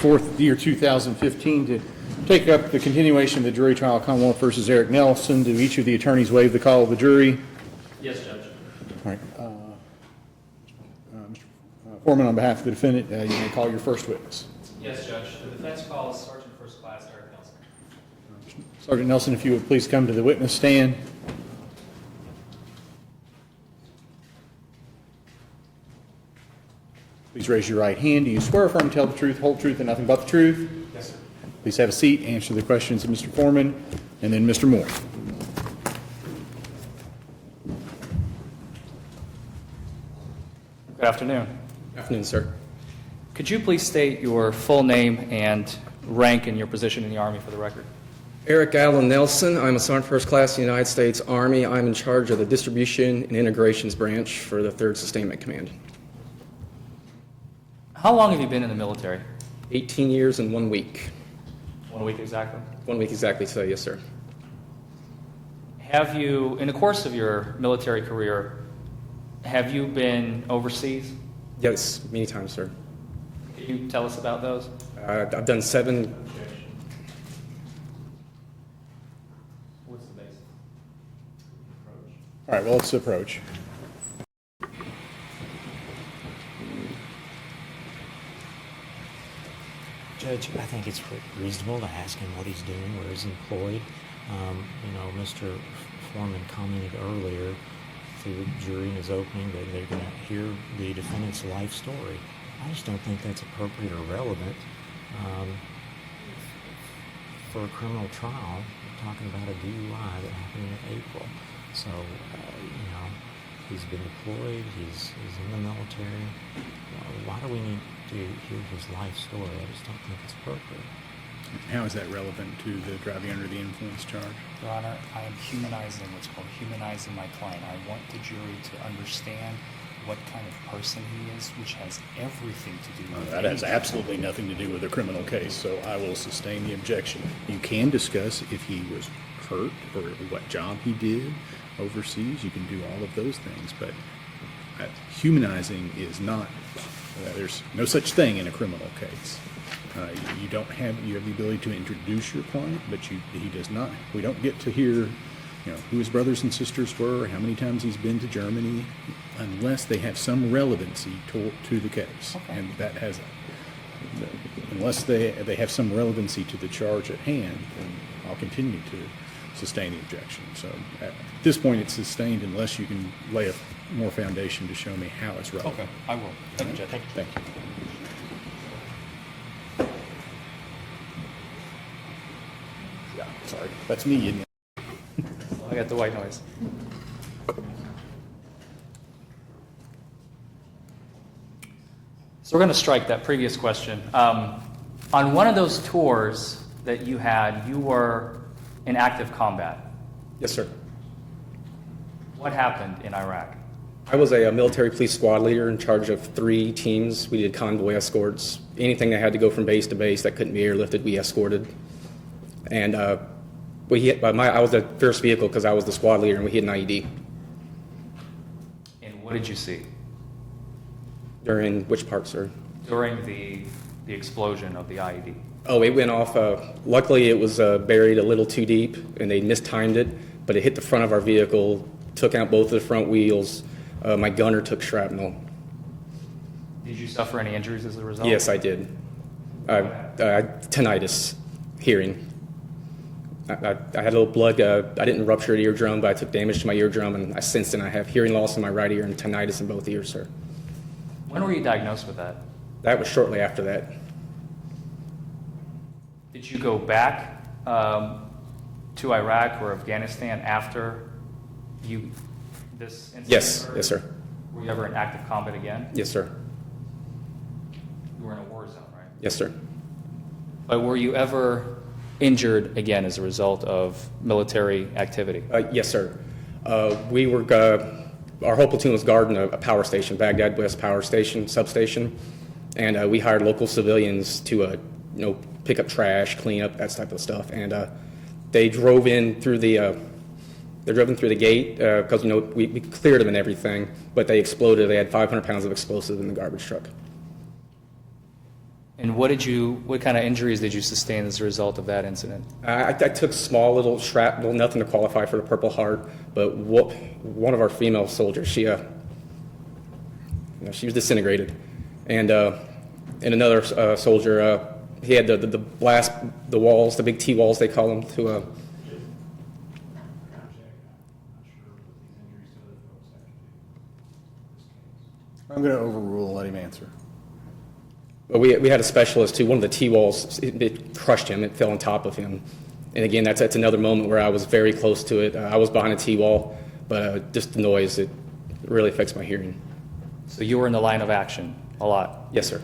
4th, year 2015, to take up the continuation of the jury trial, Commonwealth versus Eric Nelson. Do each of the attorneys waive the call of the jury? Yes, Judge. All right. Mr. Foreman, on behalf of the defendant, you may call your first witness. Yes, Judge. The defense calls Sergeant First Class Eric Nelson. Sergeant Nelson, if you would please come to the witness stand. Please raise your right hand. Do you swear or affirm to tell the truth, whole truth, and nothing but the truth? Yes, sir. Please have a seat, answer the questions of Mr. Foreman, and then Mr. Moore. Good afternoon. Good afternoon, sir. Could you please state your full name and rank and your position in the Army for the record? Eric Allen Nelson. I'm a Sergeant First Class in the United States Army. I'm in charge of the Distribution and Integrations Branch for the 3rd Sustainment Command. How long have you been in the military? 18 years and 1 week. 1 week exactly. 1 week exactly, so yes, sir. Have you, in the course of your military career, have you been overseas? Yes, many times, sir. Can you tell us about those? I've done 7. What's the basis? Approach. All right, well, let's approach. Judge, I think it's reasonable to ask him what he's doing, where he's employed. Mr. Foreman commented earlier through the jury in his opening that they're going to hear the defendant's life story. I just don't think that's appropriate or relevant for a criminal trial. We're talking about a DUI that happened in April. So, he's been deployed, he's in the military. Why do we need to hear his life story? I just don't think it's appropriate. How is that relevant to the driving under the influence charge? Your Honor, I am humanizing what's called humanizing my client. I want the jury to understand what kind of person he is, which has everything to do with That has absolutely nothing to do with a criminal case, so I will sustain the objection. You can discuss if he was hurt or what job he did overseas. You can do all of those things, but humanizing is not, there's no such thing in a criminal case. You have the ability to introduce your client, but he does not. We don't get to hear, who his brothers and sisters were, how many times he's been to Germany, unless they have some relevancy to the case. Okay. And that has, unless they have some relevancy to the charge at hand, then I'll continue to sustain the objection. So at this point, it's sustained unless you can lay a more foundation to show me how it's relevant. Okay, I will. Thank you, Judge. Thank you. Yeah, sorry. That's me, isn't it? I got the white noise. So we're going to strike that previous question. On one of those tours that you had, you were in active combat. Yes, sir. What happened in Iraq? I was a military police squad leader in charge of 3 teams. We did convoy escorts. Anything that had to go from base to base that couldn't be airlifted, we escorted. And I was the first vehicle because I was the squad leader, and we hit an IED. And what did you see During which part, sir? during the explosion of the IED? Oh, it went off. Luckily, it was buried a little too deep, and they mistimed it, but it hit the front of our vehicle, took out both of the front wheels. My gunner took shrapnel. Did you suffer any injuries as a result? Yes, I did. Tinnitus, hearing. I had a little blood. I didn't rupture an eardrum, but I took damage to my eardrum, and I sensed and I have hearing loss in my right ear and tinnitus in both ears, sir. When were you diagnosed with that? That was shortly after that. Did you go back to Iraq or Afghanistan after this incident Yes, occurred? yes, sir. Were you ever in active combat again? Yes, sir. You were in a war zone, right? Yes, sir. But were you ever injured again as a result of military activity? Yes, sir. Our whole platoon was guarding a power station, Baghdad West Power Station, substation, and we hired local civilians to, pick up trash, clean up, that type of stuff. And they drove in through the gate because we cleared them and everything, but they exploded. They had 500 pounds of explosive in the garbage truck. And what kind of injuries did you sustain as a result of that incident? I took small little shrapnel, nothing to qualify for the Purple Heart, but one of our female soldiers, she was disintegrated. And another soldier, he had the walls, the big T-walls they call them, to I'm going to overrule and let him answer. we had a specialist too. One of the T-walls, it crushed him. It fell on top of him. And again, that's another moment where I was very close to it. I was behind a T-wall, but just the noise, it really affects my hearing. So you were in the line of action a lot. Yes, sir.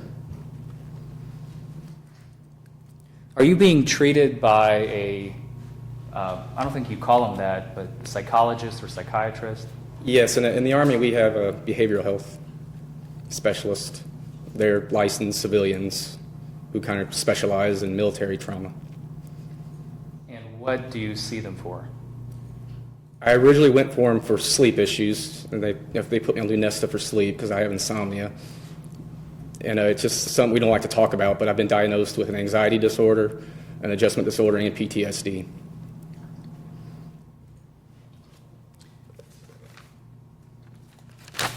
Are you being treated by I don't think you call them that, but psychologist or psychiatrist? Yes, in the Army we have a behavioral health specialist. They're licensed civilians who kind of specialize in military trauma. And what do you see them for? I originally went for them for sleep issues, and they put me on Lunesta for sleep because I have insomnia. And it's just something we don't like to talk about, but I've been diagnosed with an anxiety disorder, an adjustment disorder, and PTSD.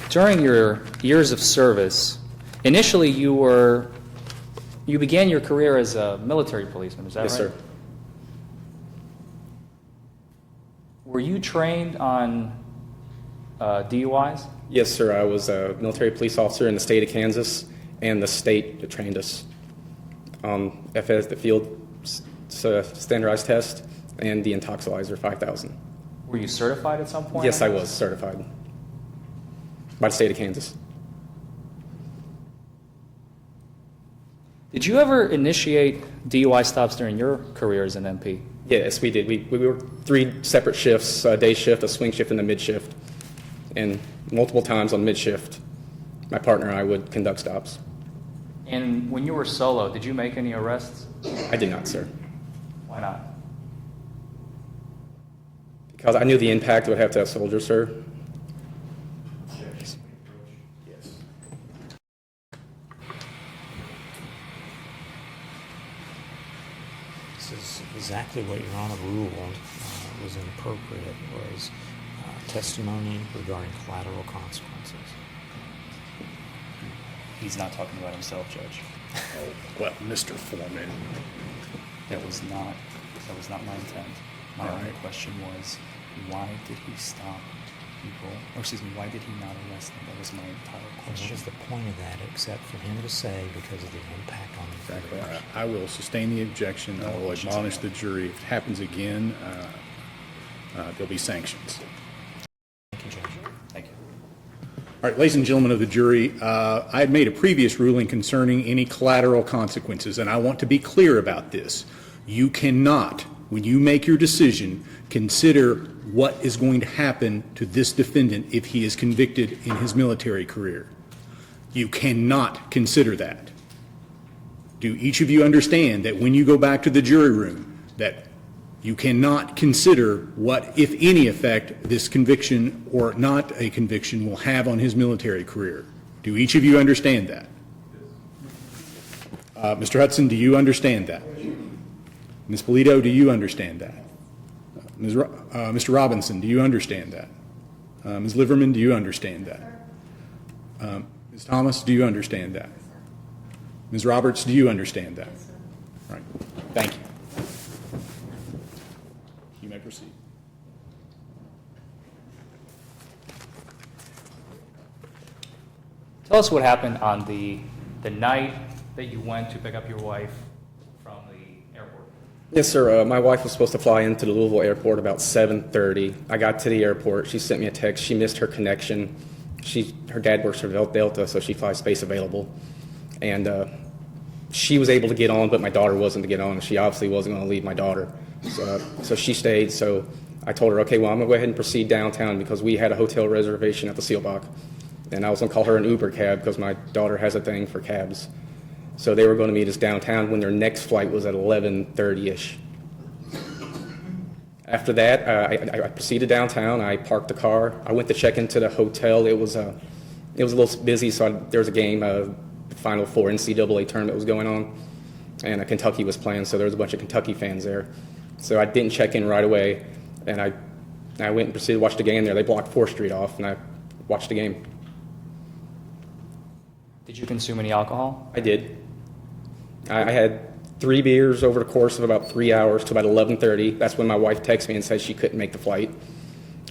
During your years of service, initially you began your career as a military policeman, is that Yes, right? sir. Were you trained on DUIs? Yes, sir. I was a military police officer in the state of Kansas, and the state trained us on FS, the field standardized test, and the Intoxilizer 5000. Were you certified at some point? Yes, I was certified by the state of Kansas. Did you ever initiate DUI stops during your career as an MP? Yes, we did. We worked 3 separate shifts, a day shift, a swing shift, and a mid shift. And multiple times on mid shift, my partner and I would conduct stops. And when you were solo, did you make any arrests? I did not, sir. Why not? Because I knew the impact it would have to a soldier, sir. This is exactly what Your Honor ruled was inappropriate, was testimony regarding collateral consequences. He's not talking about himself, Judge. Well, Mr. Foreman, That was not my intent. My All only right. question was, why did he stop people, or excuse me, why did he not arrest them? That was my entire And what question. is the point of that except for him to say because of the impact on the victims? I will sustain the objection. I will admonish the jury. If it happens again, there'll be sanctions. Thank you, Judge. Thank you. All right, ladies and gentlemen of the jury, I had made a previous ruling concerning any collateral consequences, and I want to be clear about this. You cannot, when you make your decision, consider what is going to happen to this defendant if he is convicted in his military career. You cannot consider that. Do each of you understand that when you go back to the jury room, that you cannot consider what, if any, effect this conviction or not a conviction will have on his military career? Do each of you understand that? Mr. Hudson, do you understand that? Ms. Polito, do you understand that? Mr. Robinson, do you understand that? Ms. Liverman, do you understand that? Ms. Thomas, do you understand that? Ms. Roberts, do you understand that? All right. Thank you. You may proceed. Tell us what happened on the night that you went to pick up your wife from the airport. Yes, sir. My wife was supposed to fly into the Louisville airport about 7:30. I got to the airport. She sent me a text. She missed her connection. Her dad works for Delta, so she flies space available. And she was able to get on, but my daughter wasn't to get on. She obviously wasn't going to leave my daughter. So she stayed. So I told her, okay, well, I'm going to go ahead and proceed downtown because we had a hotel reservation at the Sealbach. And I was going to call her an Uber cab because my daughter has a thing for cabs. So they were going to meet us downtown when their next flight was at 11:30-ish. After that, I proceeded downtown. I parked the car. I went to check into the hotel. It was a little busy, so there was a game. Final Four NCAA tournament was going on, and Kentucky was playing, so there was a bunch of Kentucky fans there. So I didn't check in right away, and I went and proceeded to watch the game there. They blocked 4th Street off, and I watched the game. Did you consume any alcohol? I did. I had 3 beers over the course of about 3 hours to about 11:30. That's when my wife texted me and said she couldn't make the flight.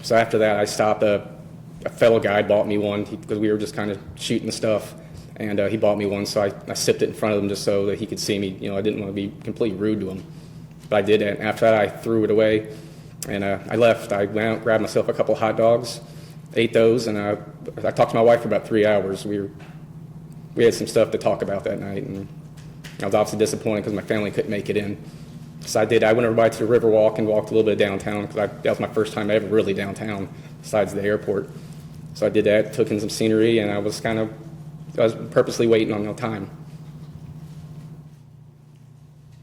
So after that, I stopped. A fellow guy bought me one because we were just kind of shooting the stuff, and he bought me one. So I sipped it in front of him just so that he could see me. I didn't want to be completely rude to him, but I did it. After that, I threw it away, and I left. I went out, grabbed myself a couple of hot dogs, ate those, and I talked to my wife for about 3 hours. We had some stuff to talk about that night, and I was obviously disappointed because my family couldn't make it in. So I did. I went over to the Riverwalk and walked a little bit downtown because that was my first time ever really downtown besides the airport. So I did that, took in some scenery, and I was purposely waiting on no time.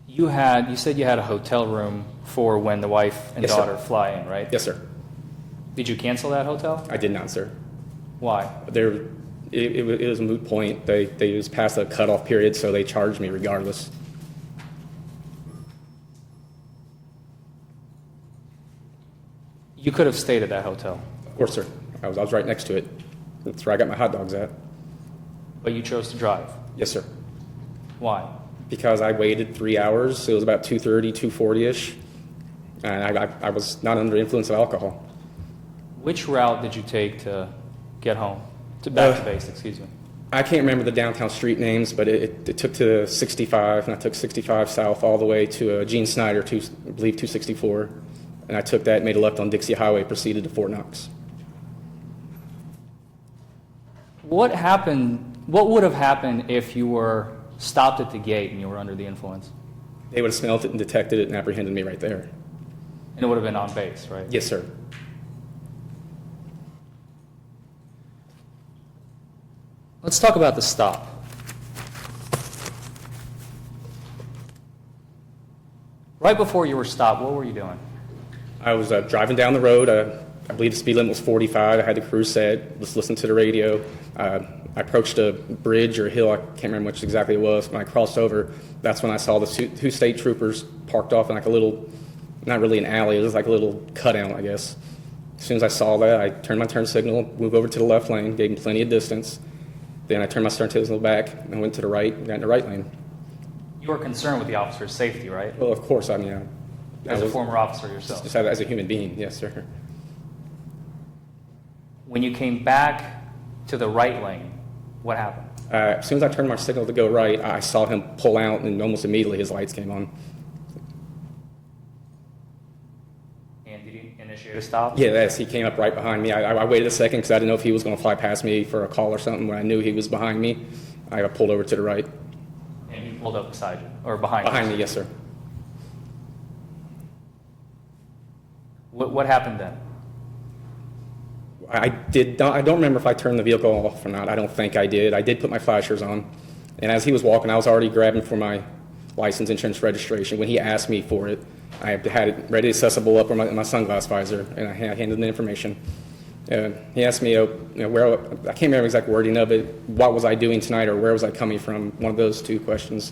You said you had a hotel room for when the wife and Yes, sir. daughter fly in, right? Yes, sir. Did you cancel that hotel? I did not, sir. Why? It was a moot point. They just passed the cutoff period, so they charged me regardless. You could have stayed at that hotel, Of course, sir. I was right next to it. That's where I got my hot dogs at. but you chose to drive. Yes, sir. Why? Because I waited 3 hours. It was about 2:30, 2:40-ish, and I was not under the influence of alcohol. Which route did you take to get home? Back to base, excuse me. I can't remember the downtown street names, but it took to 65, and I took 65 south all the way to Gene Snyder, I believe 264, and I took that, made a left on Dixie Highway, proceeded to Fort Knox. What would have happened if you were stopped at the gate and you were under the influence? They would have smelled it and detected it and apprehended me right there. And it would have been on base, right? Yes, sir. Let's talk about the stop. Right before you were stopped, what were you doing? I was driving down the road. I believe the speed limit was 45. I had the cruise set, just listening to the radio. I approached a bridge or a hill. I can't remember which exactly it was. When I crossed over, that's when I saw the two state troopers parked off in like a little, not really an alley, it was like a little cutout, I guess. As soon as I saw that, I turned my turn signal, moved over to the left lane, gave them plenty of distance. Then I turned my turn signal back and went to the right, got in the right lane. You were concerned with the officer's safety, right? Well, of course, I mean, As a former officer yourself. just as a human being, yes, sir. When you came back to the right lane, what happened? As soon as I turned my signal to go right, I saw him pull out, and almost immediately his lights came on. And did he initiate a stop? Yeah, he came up right behind me. I waited a second because I didn't know if he was going to fly past me for a call or something. When I knew he was behind me, I pulled over to the right. And he pulled up beside you, or behind you? Behind me, yes, sir. What happened then? I don't remember if I turned the vehicle off or not. I don't think I did. I did put my flashers on. And as he was walking, I was already grabbing for my license, insurance, registration. When he asked me for it, I had it ready, accessible up on my sunglass visor, and I handed him the information. He asked me, where, I can't remember the exact wording of it, what was I doing tonight or where was I coming from, one of those two questions.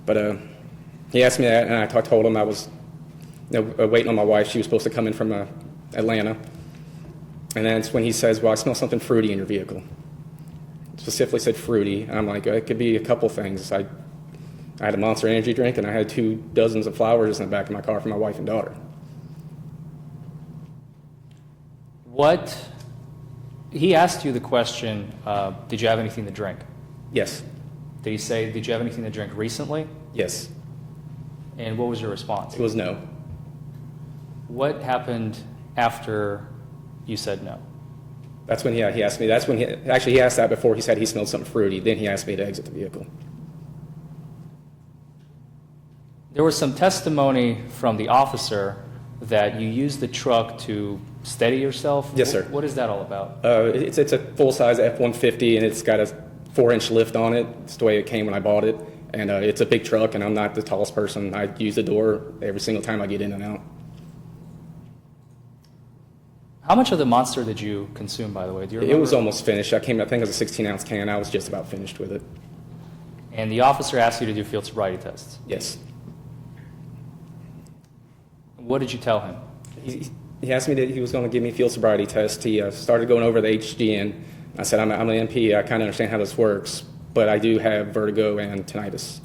But he asked me that, and I told him I was waiting on my wife. She was supposed to come in from Atlanta. And then it's when he says, well, I smell something fruity in your vehicle. Specifically said fruity. And I'm like, it could be a couple things. I had a Monster Energy drink, and I had 2 dozens of flowers in the back of my car for my wife and daughter. He asked you the question, did you have anything to drink? Yes. Did he say, did you have anything to drink recently? Yes. And what was your response? It was no. What happened after you said no? That's when he asked me. He asked that before he said he smelled something fruity. Then he asked me to exit the vehicle. There was some testimony from the officer that you used the truck to steady yourself. Yes, sir. What is that all about? It's a full-size F-150, and it's got a 4-inch lift on it. It's the way it came when I bought it. And it's a big truck, and I'm not the tallest person. I use the door every single time I get in and out. How much of the monster did you consume, by the way? Do you remember? It was almost finished. I think it was a 16-ounce can. I was just about finished with it. And the officer asked you to do field sobriety tests. Yes. What did you tell him? He asked me that he was going to give me a field sobriety test. He started going over the HGN. I said, I'm an MP. I kind of understand how this works, but I do have vertigo and tinnitus.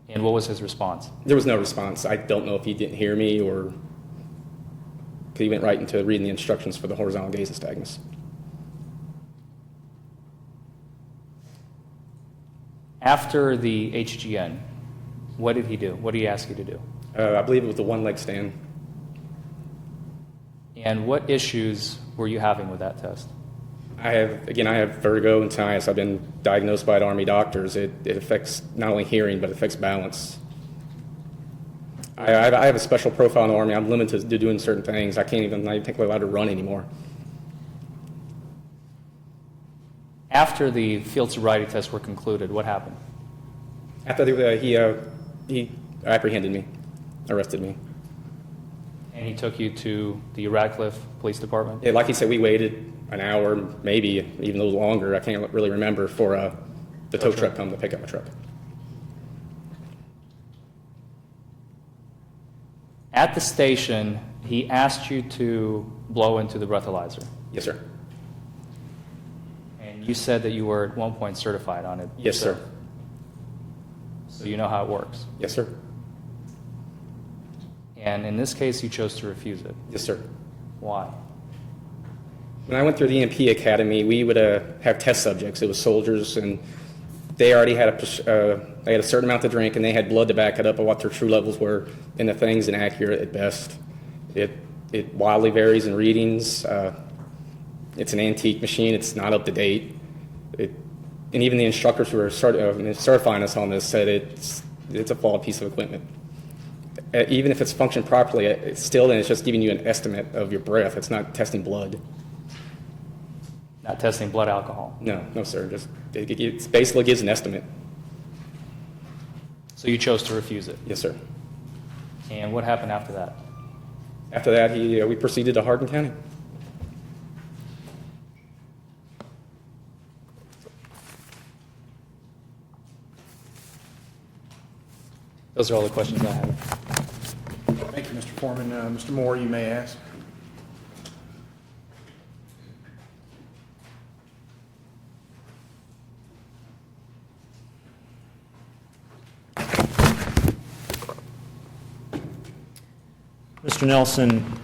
And what was his response? There was no response. I don't know if he didn't hear me or he went right into reading the instructions for the horizontal gaze nystagmus. After the HGN, what did he do? What did he ask you to do? I believe it was the one-leg stand. And what issues were you having with that test? I have vertigo and tinnitus. I've been diagnosed by Army doctors. It affects not only hearing, but it affects balance. I have a special profile in the Army. I'm limited to doing certain things. I'm not even allowed to run anymore. After the field sobriety tests were concluded, what happened? After he apprehended me, arrested me. And he took you to the Radcliffe Police Department? Yeah, like he said, we waited an hour, maybe even a little longer. I can't really remember for the tow truck come to pick up my truck. At the station, he asked you to blow into the breathalyzer. Yes, sir. And you said that you were at one point certified on it. Yes, sir. So you know how it works. Yes, sir. And in this case, you chose to refuse it. Yes, sir. Why? When I went through the EMP Academy, we would have test subjects. It was soldiers, and they already had a certain amount to drink, and they had blood to back it up of what their true levels were, and the thing's inaccurate at best. It wildly varies in readings. It's an antique machine. It's not up to date. And even the instructors who were certifying us on this said it's a flawed piece of equipment. Even if it's functioned properly, it's just giving you an estimate of your breath. It's not testing blood. Not testing blood alcohol. No, sir. It basically gives an estimate. So you chose to refuse it. Yes, sir. And what happened after that? After that, we proceeded to Hardin County. Those are all the questions I have. Thank you, Mr. Foreman. Mr. Moore, you may ask. Mr. Nelson,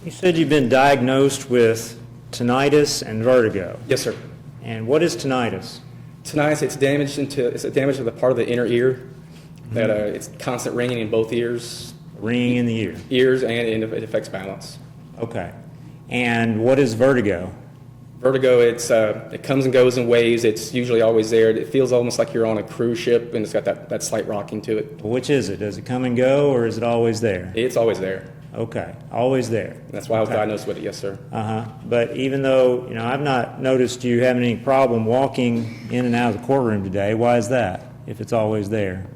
you said you've been diagnosed with tinnitus and vertigo. Yes, sir. And what is tinnitus? Tinnitus, it's a damage to the part of the inner ear that it's constant ringing in both ears. Ringing in the ear. Ears, and it affects balance. Okay. And what is vertigo? Vertigo, it comes and goes in waves. It's usually always there. It feels almost like you're on a cruise ship, and it's got that slight rocking to it. Which is it? Does it come and go, or is it always there? It's always there. Okay, always there. And that's why I was diagnosed with it, yes, sir. But even though, I've not noticed you having any problem walking in and out of the courtroom today, why is that, if it's always there?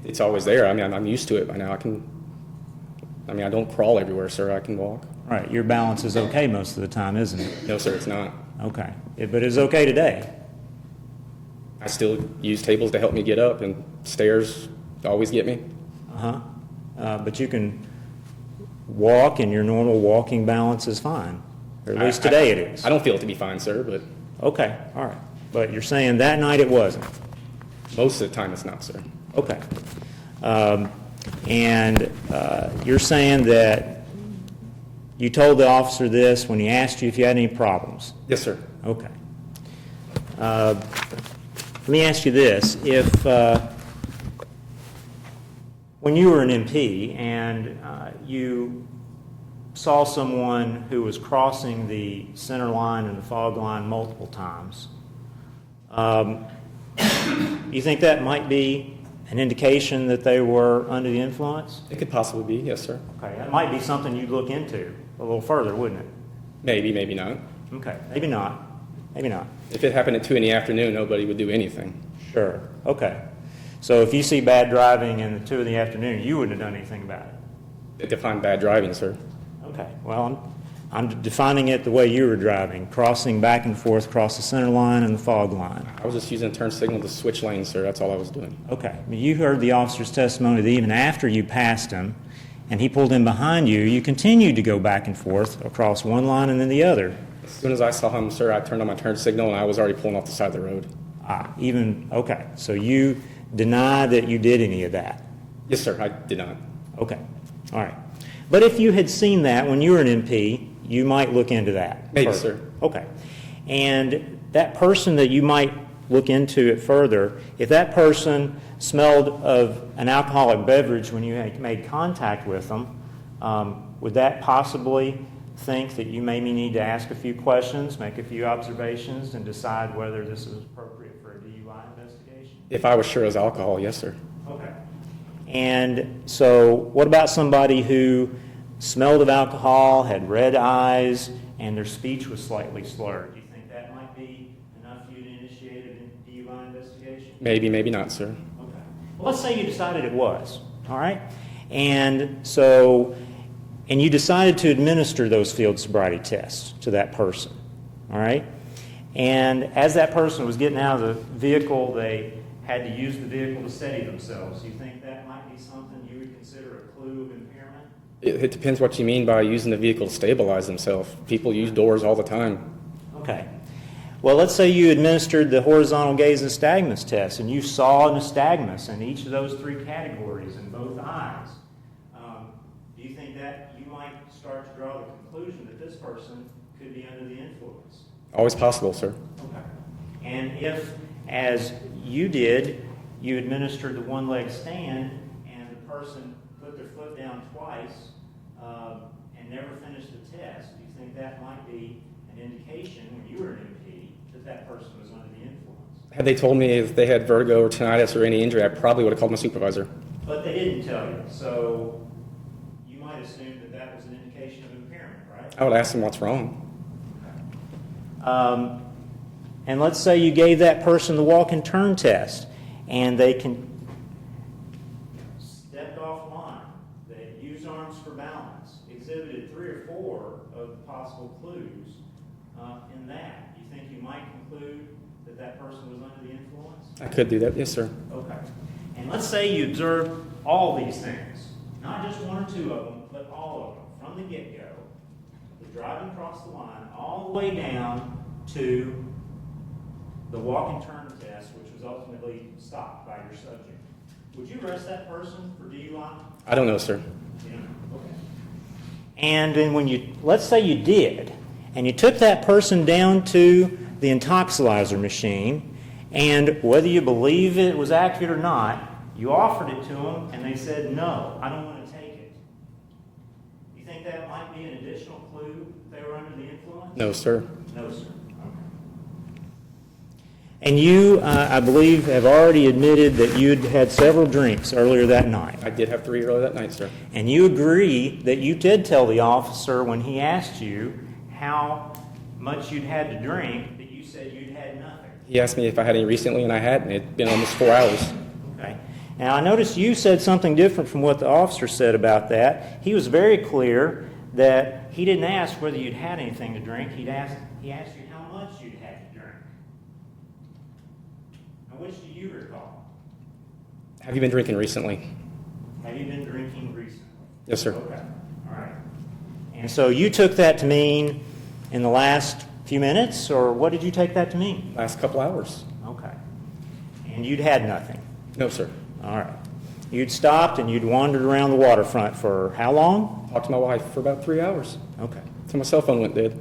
It's always there. I mean, I'm used to it by now. I don't crawl everywhere, sir. I can walk. Right, your balance is okay most of the time, isn't it? No, sir, it's not. Okay, but it's okay today? I still use tables to help me get up, and stairs always get me. But you can walk, and your normal walking balance is fine. Or at least today it is. I don't feel it to be fine, sir, but Okay, all right. But you're saying that night it wasn't? most of the time it's not, sir. Okay. And you're saying that you told the officer this when he asked you if you had any problems? Yes, sir. Okay. Let me ask you this. If when you were an MP and you saw someone who was crossing the center line and the fog line multiple times, you think that might be an indication that they were under the influence? It could possibly be, yes, sir. Okay, that might be something you'd look into a little further, wouldn't it? Maybe, maybe not. Okay, maybe not. Maybe not. If it happened at 2 in the afternoon, nobody would do anything. Sure. Okay. So if you see bad driving in the 2 in the afternoon, you wouldn't have done anything about it? Define bad driving, sir. Okay, well, I'm defining it the way you were driving, crossing back and forth across the center line and the fog line. I was just using a turn signal to switch lanes, sir. That's all I was doing. Okay, but you heard the officer's testimony that even after you passed him and he pulled in behind you, you continued to go back and forth across one line and then the other. As soon as I saw him, sir, I turned on my turn signal and I was already pulling off the side of the road. Okay, so you deny that you did any of that? Yes, sir, I did not. Okay, all right. But if you had seen that when you were an MP, you might look into that. Maybe, further. sir. Okay. And that person that you might look into it further, if that person smelled of an alcoholic beverage when you had made contact with them, would that possibly think that you maybe need to ask a few questions, make a few observations, and decide whether this is appropriate for a DUI investigation? If I was sure it was alcohol, yes, sir. Okay. And so what about somebody who smelled of alcohol, had red eyes, and their speech was slightly slurred? Do you think that might be enough for you to initiate a DUI investigation? Maybe, maybe not, sir. Okay. Well, let's say you decided it was, all right? And so, and you decided to administer those field sobriety tests to that person, all right? And as that person was getting out of the vehicle, they had to use the vehicle to steady themselves. Do you think that might be something you would consider a clue of impairment? It depends what you mean by using the vehicle to stabilize themselves. People use doors all the time. Okay. Well, let's say you administered the horizontal gaze nystagmus test and you saw nystagmus in each of those three categories in both eyes. Do you think that you might start to draw the conclusion that this person could be under the influence? Always possible, sir. Okay. And if, as you did, you administered the one-leg stand and the person put their foot down twice and never finished the test, do you think that might be an indication when you were an MP that that person was under the influence? Had they told me if they had vertigo or tinnitus or any injury, I probably would have called my supervisor. But they didn't tell you, so you might assume that that was an indication of impairment, right? I would ask them what's wrong. And let's say you gave that person the walk and turn test and they stepped off line, they used arms for balance, exhibited 3 or 4 of the possible clues in that. Do you think you might conclude that that person was under the influence? I could do that, yes, sir. Okay. And let's say you observed all these things, not just 1 or 2 of them, but all of them, from the get-go, the driving across the line, all the way down to the walk and turn test, which was ultimately stopped by your subject. Would you arrest that person for DUI? I don't know, sir. You don't know? Okay. And then when you, let's say you did, and you took that person down to the intoxilizer machine, and whether you believe it was accurate or not, you offered it to them, and they said, no, I don't want to take it. You think that might be an additional clue that they were under the influence? No, sir. No, sir. And you, I believe, have already admitted that you'd had several drinks earlier that night. I did have 3 earlier that night, sir. And you agree that you did tell the officer when he asked you how much you'd had to drink, that you said you'd had nothing. He asked me if I had any recently, and I hadn't. It'd been almost 4 hours. Okay. Now, I noticed you said something different from what the officer said about that. He was very clear that he didn't ask whether you'd had anything to drink. He asked you how much you'd had to drink. Now, which do you recall? Have you been drinking recently? Have you been drinking recently? Yes, sir. Okay. All right. And so you took that to mean in the last few minutes, or what did you take that to mean? Last couple hours. Okay. And you'd had nothing? No, sir. All right. You'd stopped and you'd wandered around the waterfront for how long? Talked to my wife for about 3 hours. Okay. Until my cell phone went dead.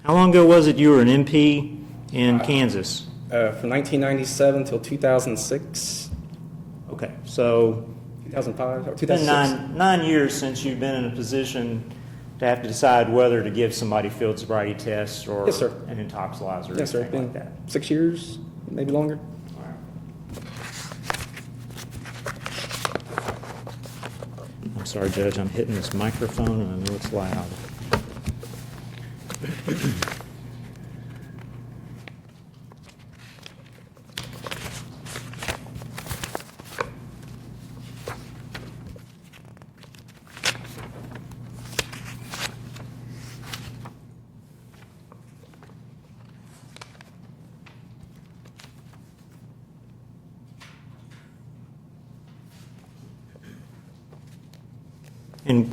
How long ago was it you were an MP in Kansas? From 1997 till 2006, Okay, so 2005, or it's been 2006. nine years since you've been in a position to have to decide whether to give somebody field sobriety tests or Yes, sir. an intoxilizer or Yes, sir. It's anything been like that. 6 years, maybe longer. All right. I'm sorry, Judge, I'm hitting this microphone and I know it's loud. And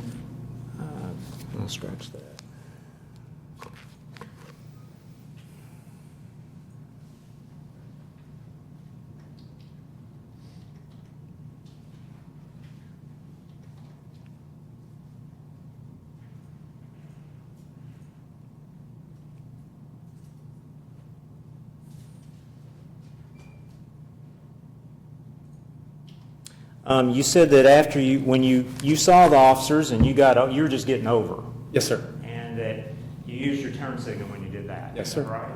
I'll scratch that. You said that after when you saw the officers and you were just getting over, Yes, sir. and that you used your turn signal when you did that. Yes, Is that sir. right?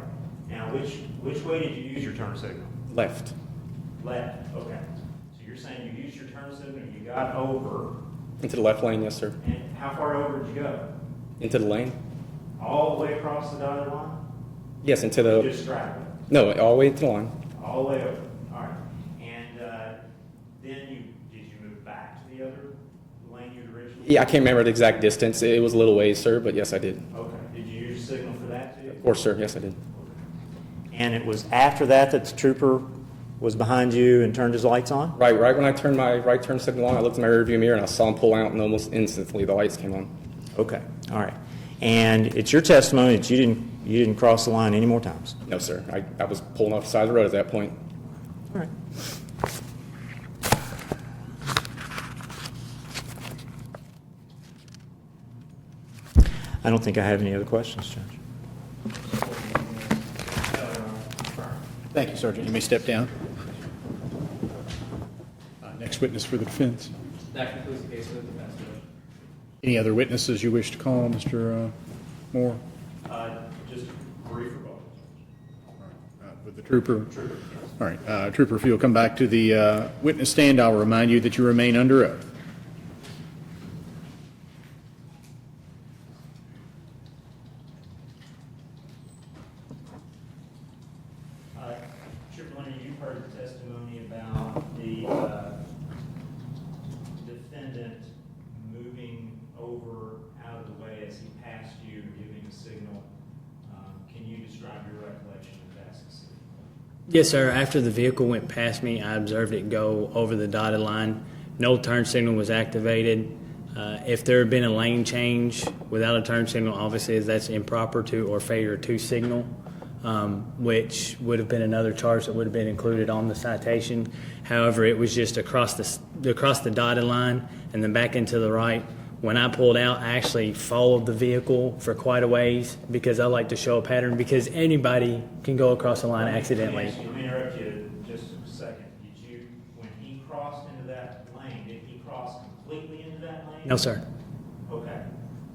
Now, which way did you use your turn signal? Left. Left. Okay. So you're saying you used your turn signal, you got over, Into the left lane, yes, sir. and how far over did you go? Into the lane? All the way across the dotted line? Yes, into You the, just straddled it? no, all the way into the line. All the way over. All right. And then did you move back to the other lane you'd originally? Yeah, I can't remember the exact distance. It was a little ways, sir, but yes, I did. Okay. Did you use your signal for that too? Of course, sir. Yes, I did. And it was after that the trooper was behind you and turned his lights on? Right when I turned my right turn signal on, I looked in my rearview mirror and I saw him pull out, and almost instantly the lights came on. Okay. All right. And it's your testimony that you didn't cross the line any more times? No, sir. I was pulling off the side of the road at that point. All right. I don't think I have any other questions, Judge. Thank you, Sergeant. You may step down. Next witness for the defense. That concludes the case for the defense, Judge. Any other witnesses you wish to call, Mr. Moore? Just brief rebuttal. With the trooper? All right. Trooper, if you'll come back to the witness stand, I'll remind you that you remain under oath. Trooper Leonard, you've heard the testimony about the defendant moving over out of the way as he passed you and giving a signal. Can you describe your recollection of that specifically? Yes, sir. After the vehicle went past me, I observed it go over the dotted line. No turn signal was activated. If there had been a lane change without a turn signal, obviously that's improper to or failure to signal, which would have been another charge that would have been included on the citation. However, it was just across the dotted line and then back into the right. When I pulled out, I actually followed the vehicle for quite a ways because I like to show a pattern because anybody can go across the line accidentally. Let me interrupt you just a second. When he crossed into that lane, did he cross completely into that lane? No, sir. Okay.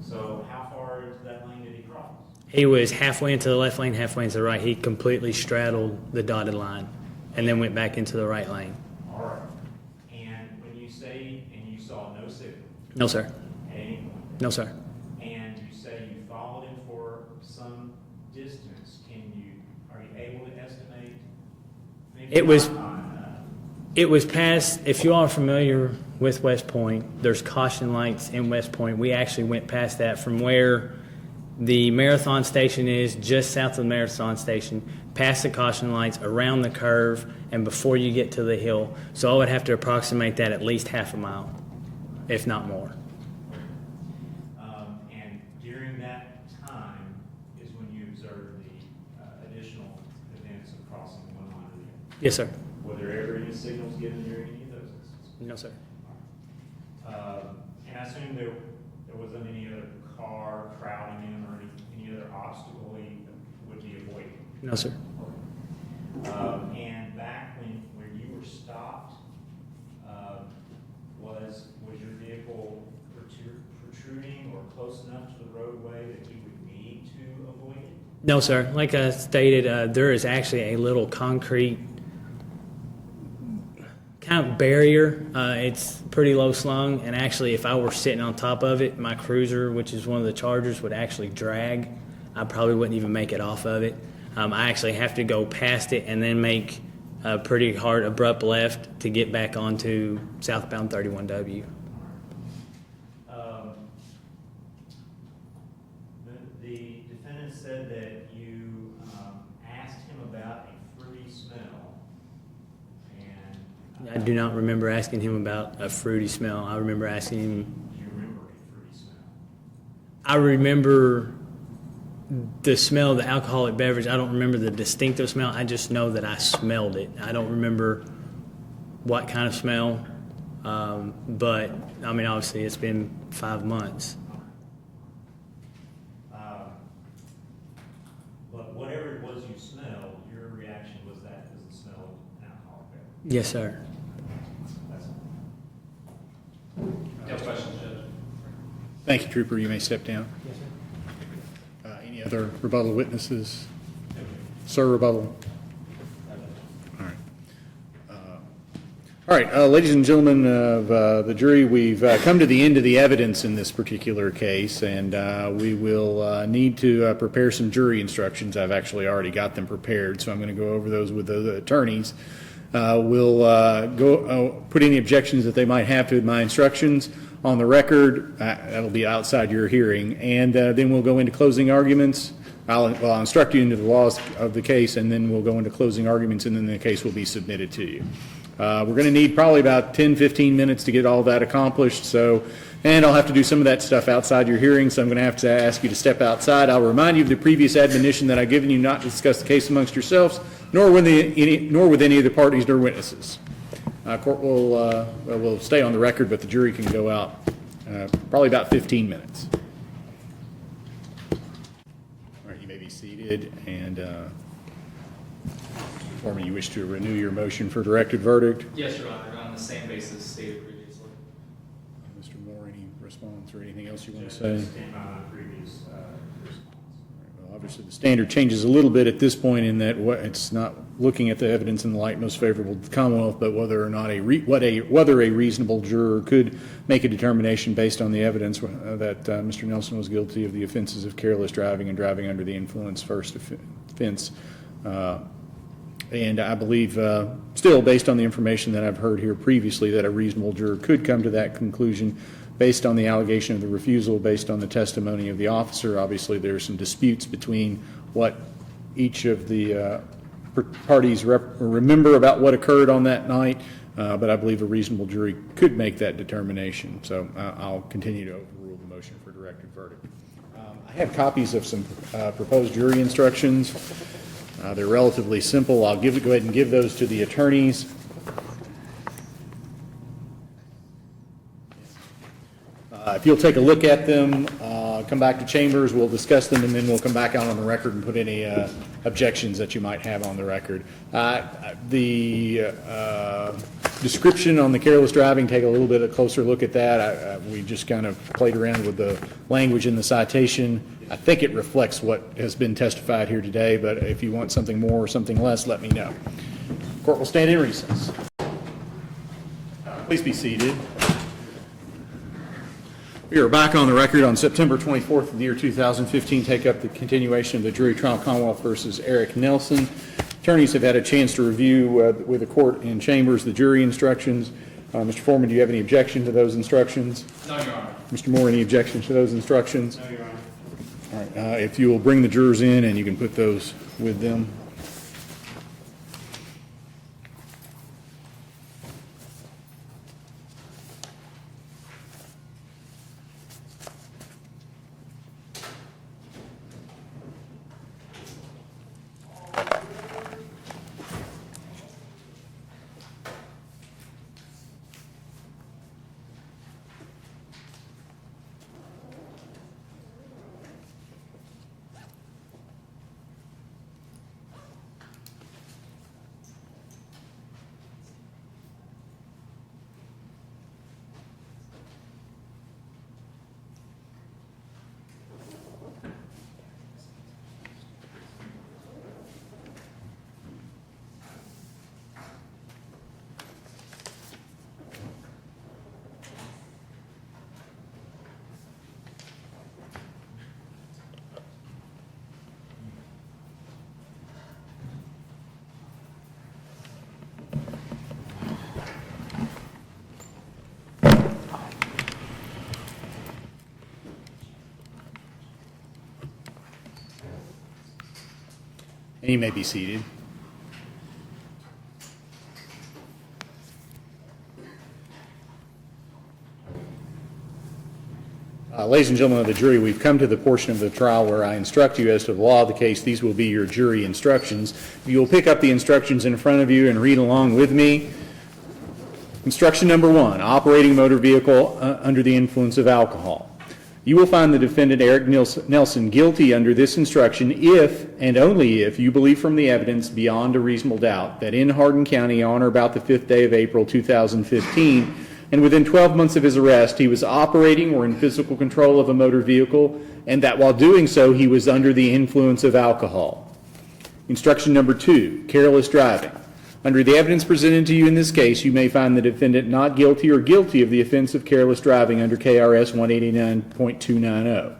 So how far into that lane did he cross? He was halfway into the left lane, halfway into the right. He completely straddled the dotted line and then went back into the right lane. All right. And when you say, and you saw no signal No, sir. at any point, No, sir. and you say you followed him for some distance, are you able to estimate? Maybe It was- not, It was past, if you are familiar with West Point, there's caution lights in West Point. We actually went past that from where the marathon station is, just south of the marathon station, past the caution lights, around the curve, and before you get to the hill. So I would have to approximate that at least half a mile, if not more. and during that time is when you observed the additional events of crossing one line or the other. Yes, sir. Were there ever any signals given during any of those instances? No, sir. And I assume there wasn't any other car crowding him or any other obstacle he would be avoiding? No, sir. And back when you were stopped, was your vehicle protruding or close enough to the roadway that he would need to avoid it? No, sir. Like I stated, there is actually a little concrete kind of barrier. It's pretty low slung, and actually if I were sitting on top of it, my cruiser, which is one of the Chargers, would actually drag. I probably wouldn't even make it off of it. I actually have to go past it and then make a pretty hard abrupt left to get back onto southbound 31W. The defendant said that you asked him about a fruity smell, and I do not remember asking him about a fruity smell. I remember asking him. do you remember a fruity smell? I remember the smell of the alcoholic beverage. I don't remember the distinctive smell. I just know that I smelled it. I don't remember what kind of smell, but I mean, obviously, it's been 5 months. But whatever it was you smelled, your reaction was that was the smell of an alcoholic beverage. Yes, sir. That's No questions, Judge? Thank you, Trooper. You may step down. Yes, sir. Any other rebuttal witnesses? Sir, rebuttal? All right. All right, ladies and gentlemen of the jury, we've come to the end of the evidence in this particular case, and we will need to prepare some jury instructions. I've actually already got them prepared, so I'm going to go over those with the attorneys. We'll put any objections that they might have to my instructions on the record. That'll be outside your hearing, and then we'll go into closing arguments. I'll instruct you into the laws of the case, and then we'll go into closing arguments, and then the case will be submitted to you. We're going to need probably about 10-15 minutes to get all that accomplished, and I'll have to do some of that stuff outside your hearing, so I'm going to have to ask you to step outside. I'll remind you of the previous admonition that I've given you not to discuss the case amongst yourselves, nor with any of the parties nor witnesses. Court will stay on the record, but the jury can go out probably about 15 minutes. All right, you may be seated, and Foreman, you wish to renew your motion for directed verdict? Yes, Your Honor, on the same basis stated previously. Mr. Moore, any response or anything else you want to say? Stand by my previous response. Well, obviously, the standard changes a little bit at this point in that it's not looking at the evidence in the light most favorable to the Commonwealth, but whether or not whether a reasonable juror could make a determination based on the evidence that Mr. Nelson was guilty of the offenses of careless driving and driving under the influence, first offense. And I believe, still based on the information that I've heard here previously, that a reasonable juror could come to that conclusion based on the allegation of the refusal, based on the testimony of the officer. Obviously, there are some disputes between what each of the parties remember about what occurred on that night, but I believe a reasonable jury could make that determination. So I'll continue to overrule the motion for directed verdict. I have copies of some proposed jury instructions. They're relatively simple. I'll go ahead and give those to the attorneys. If you'll take a look at them, come back to chambers, we'll discuss them, and then we'll come back out on the record and put any objections that you might have on the record. The description on the careless driving, take a little bit of a closer look at that. We just kind of played around with the language in the citation. I think it reflects what has been testified here today, but if you want something more or something less, let me know. Court will stand in recess. Please be seated. We are back on the record on September 24th of the year 2015. Take up the continuation of the jury trial Commonwealth versus Eric Nelson. Attorneys have had a chance to review with the court in chambers the jury instructions. Mr. Foreman, do you have any objection to those instructions? No, Your Honor. Mr. Moore, any objection to those instructions? No, Your Honor. All right. If you will bring the jurors in and you can put those with them. And you may be seated. Ladies and gentlemen of the jury, we've come to the portion of the trial where I instruct you as to the law of the case. These will be your jury instructions. You will pick up the instructions in front of you and read along with me. Instruction number 1, operating motor vehicle under the influence of alcohol. You will find the defendant, Eric Nelson, guilty under this instruction if, and only if, you believe from the evidence beyond a reasonable doubt that in Hardin County on or about the 5th day of April 2015, and within 12 months of his arrest, he was operating or in physical control of a motor vehicle, and that while doing so, he was under the influence of alcohol. Instruction number 2, careless driving. Under the evidence presented to you in this case, you may find the defendant not guilty or guilty of the offense of careless driving under KRS 189.290.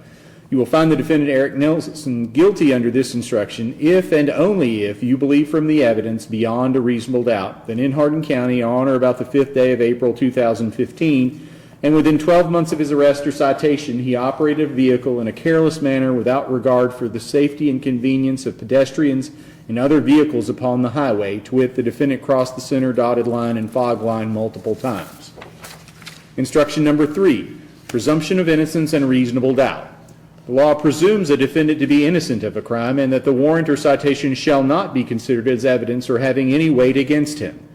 You will find the defendant, Eric Nelson, guilty under this instruction if and only if you believe from the evidence beyond a reasonable doubt that in Hardin County on or about the 5th day of April 2015, and within 12 months of his arrest or citation, he operated a vehicle in a careless manner without regard for the safety and convenience of pedestrians and other vehicles upon the highway, to wit, the defendant crossed the center dotted line and fog line multiple times. Instruction number 3, presumption of innocence and reasonable doubt. The law presumes a defendant to be innocent of a crime and that the warrant or citation shall not be considered as evidence or having any weight against him.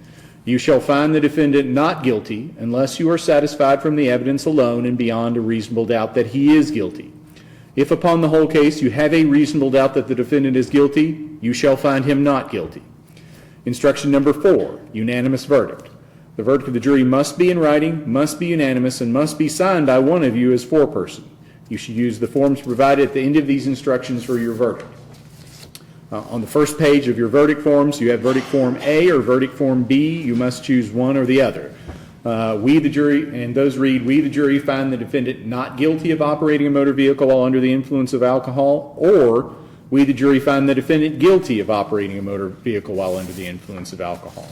You shall find the defendant not guilty unless you are satisfied from the evidence alone and beyond a reasonable doubt that he is guilty. If upon the whole case you have a reasonable doubt that the defendant is guilty, you shall find him not guilty. Instruction number 4, unanimous verdict. The verdict of the jury must be in writing, must be unanimous, and must be signed by one of you as foreperson. You should use the forms provided at the end of these instructions for your verdict. On the first page of your verdict forms, you have verdict form A or verdict form B. You must choose one or the other. We, the jury, and those read, we, the jury, find the defendant not guilty of operating a motor vehicle while under the influence of alcohol, or we, the jury, find the defendant guilty of operating a motor vehicle while under the influence of alcohol.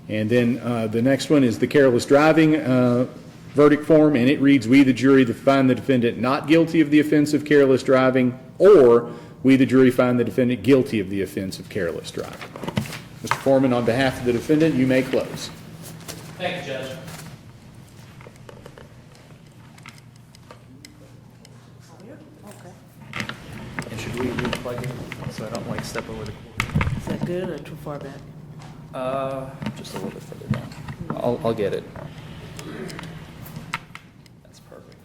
And then the next one is the careless driving verdict form, and it reads, we, the jury, find the defendant not guilty of the offense of careless driving, or we, the jury, find the defendant guilty of the offense of careless driving. Mr. Foreman, on behalf of the defendant, you may close. Thank you, Judge. And should we plug in so I don't step over the cord? Is that good or too far back? Just a little bit further down. I'll get it. That's perfect.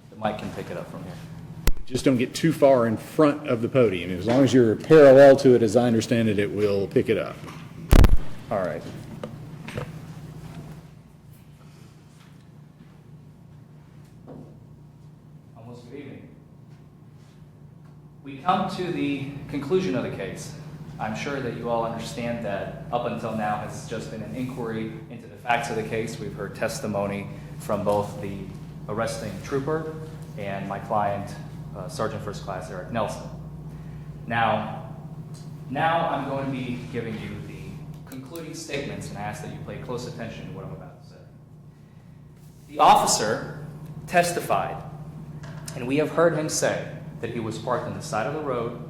The mic can pick it up from here. Just don't get too far in front of the podium. As long as you're parallel to it, as I understand it, it will pick it up. All right. Almost good evening. We come to the conclusion of the case. I'm sure that you all understand that up until now has just been an inquiry into the facts of the case. We've heard testimony from both the arresting trooper and my client, Sergeant First Class Eric Nelson. Now I'm going to be giving you the concluding statements, and I ask that you pay close attention to what I'm about to say. The officer testified, and we have heard him say that he was parked on the side of the road,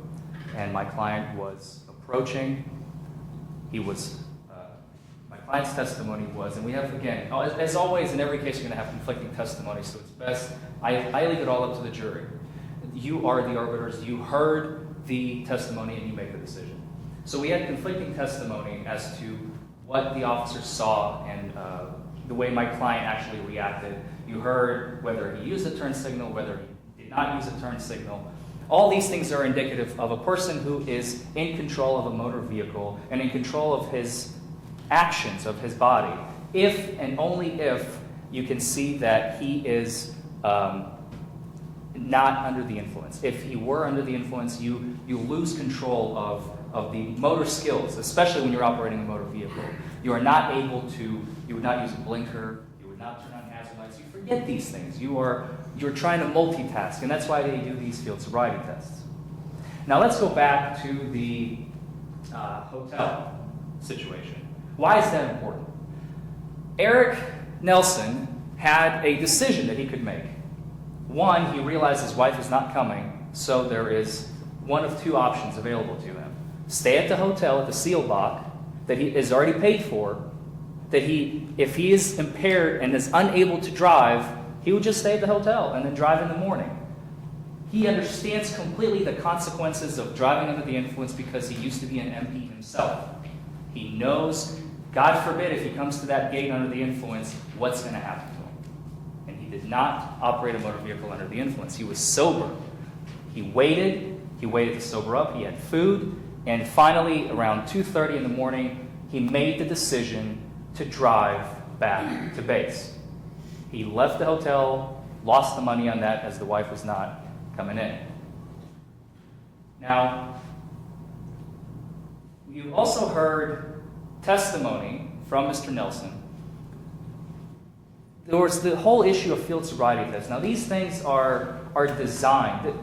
and my client was approaching. My client's testimony was, and we have, again, as always, in every case, you're going to have conflicting testimony, so it's best, I leave it all up to the jury. You are the arbiters. You heard the testimony, and you make the decision. So we had conflicting testimony as to what the officer saw and the way my client actually reacted. You heard whether he used a turn signal, whether he did not use a turn signal. All these things are indicative of a person who is in control of a motor vehicle and in control of his actions, of his body, if and only if you can see that he is not under the influence. If he were under the influence, you lose control of the motor skills, especially when you're operating a motor vehicle. You are not able to, you would not use a blinker, you would not turn on hazard lights. You forget these things. You're trying to multitask, and that's why they do these field sobriety tests. Now let's go back to the hotel situation. Why is that important? Eric Nelson had a decision that he could make. One, he realized his wife is not coming, so there is one of two options available to him. Stay at the hotel at the Seal Block that he is already paid for, that if he is impaired and is unable to drive, he would just stay at the hotel and then drive in the morning. He understands completely the consequences of driving under the influence because he used to be an MP himself. He knows, God forbid, if he comes to that gate under the influence, what's going to happen to him. And he did not operate a motor vehicle under the influence. He was sober. He waited to sober up, he had food, and finally, around 2:30 in the morning, he made the decision to drive back to base. He left the hotel, lost the money on that as the wife was not coming in. Now, you also heard testimony from Mr. Nelson. There was the whole issue of field sobriety tests. Now, these things are designed.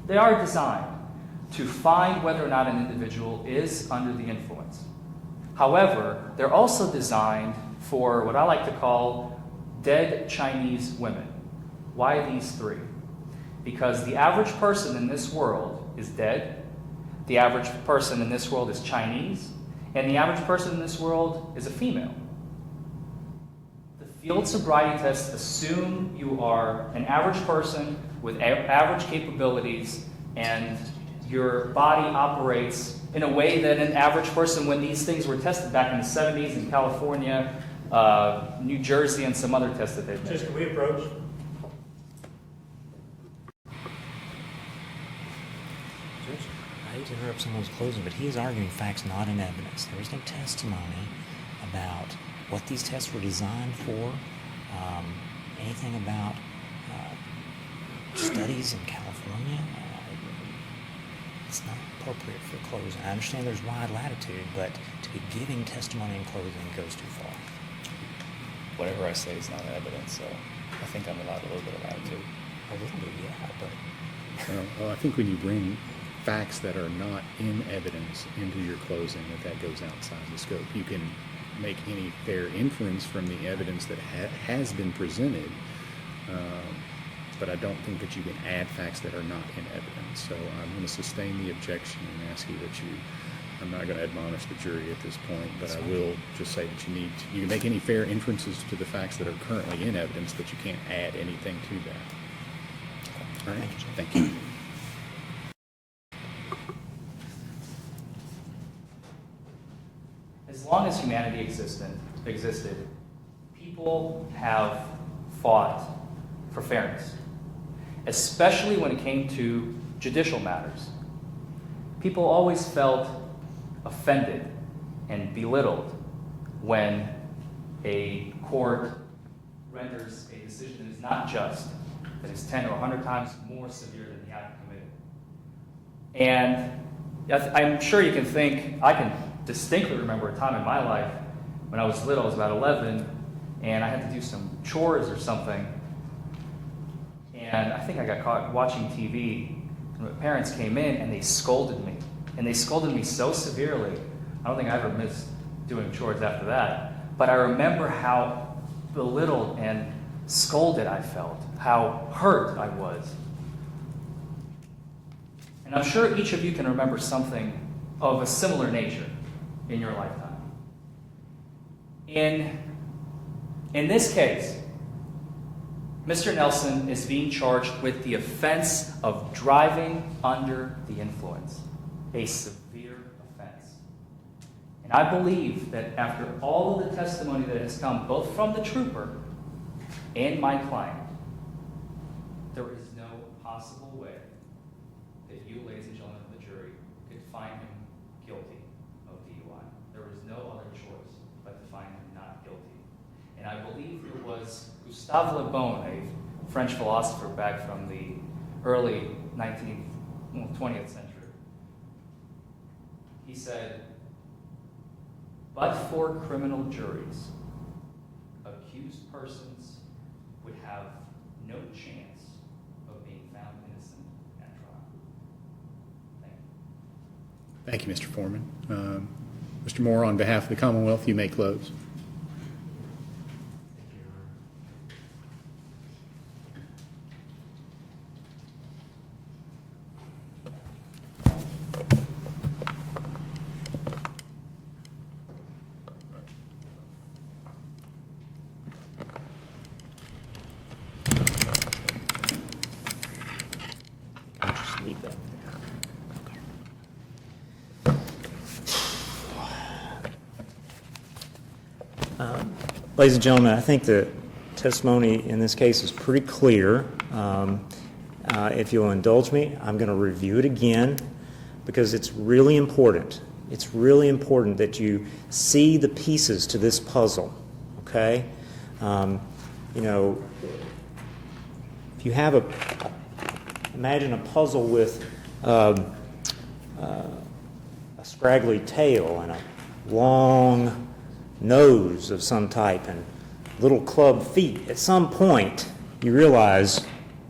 They are designed to find whether or not an individual is under the influence. However, they're also designed for what I like to call dead Chinese women. Why these three? Because the average person in this world is dead, the average person in this world is Chinese, and the average person in this world is a female. The field sobriety tests assume you are an average person with average capabilities, and your body operates in a way that an average person, when these things were tested back in the 70s in California, New Jersey, and some other tests that they've made. Just, can we approach? Judge, I hate to interrupt someone's closing, but he is arguing facts not in evidence. There is no testimony about what these tests were designed for, anything about studies in California. It's not appropriate for closing. I understand there's wide latitude, but to be giving testimony in closing goes too far. Whatever I say is not evidence, so I think I'm allowed a little bit of latitude. A little bit, yeah, but Well, I think when you bring facts that are not in evidence into your closing, that goes outside the scope. You can make any fair inference from the evidence that has been presented, but I don't think that you can add facts that are not in evidence. So I'm going to sustain the objection and ask you that I'm not going to admonish the jury at this point, but I will just say that you can make any fair inferences to the facts that are currently in evidence, but you can't add anything to that. All right? Thank you. As long as humanity existed, people have fought for fairness, especially when it came to judicial matters. People always felt offended and belittled when a court renders a decision that is not just, that is 10 or 100 times more severe than the act committed. And I'm sure you can think, I can distinctly remember a time in my life when I was little, I was about 11, and I had to do some chores or something. And I think I got caught watching TV, and my parents came in and they scolded me. And they scolded me so severely, I don't think I ever missed doing chores after that. But I remember how belittled and scolded I felt, how hurt I was. And I'm sure each of you can remember something of a similar nature in your lifetime. In this case, Mr. Nelson is being charged with the offense of driving under the influence, a severe offense. And I believe that after all of the testimony that has come, both from the trooper and my client, there is no possible way that you, ladies and gentlemen of the jury, could find him guilty of DUI. There was no other choice but to find him not guilty. And I believe it was Gustave Le Bon, a French philosopher back from the early 20th century. He said, but for criminal juries, accused persons would have no chance of being found innocent at trial. Thank you. Thank you, Mr. Foreman. Mr. Moore, on behalf of the Commonwealth, you may close. Ladies and gentlemen, I think the testimony in this case is pretty clear. If you'll indulge me, I'm going to review it again because it's really important. It's really important that you see the pieces to this puzzle, okay? You know, if you have imagine a puzzle with a scraggly tail and a long nose of some type and little club feet, at some point you realize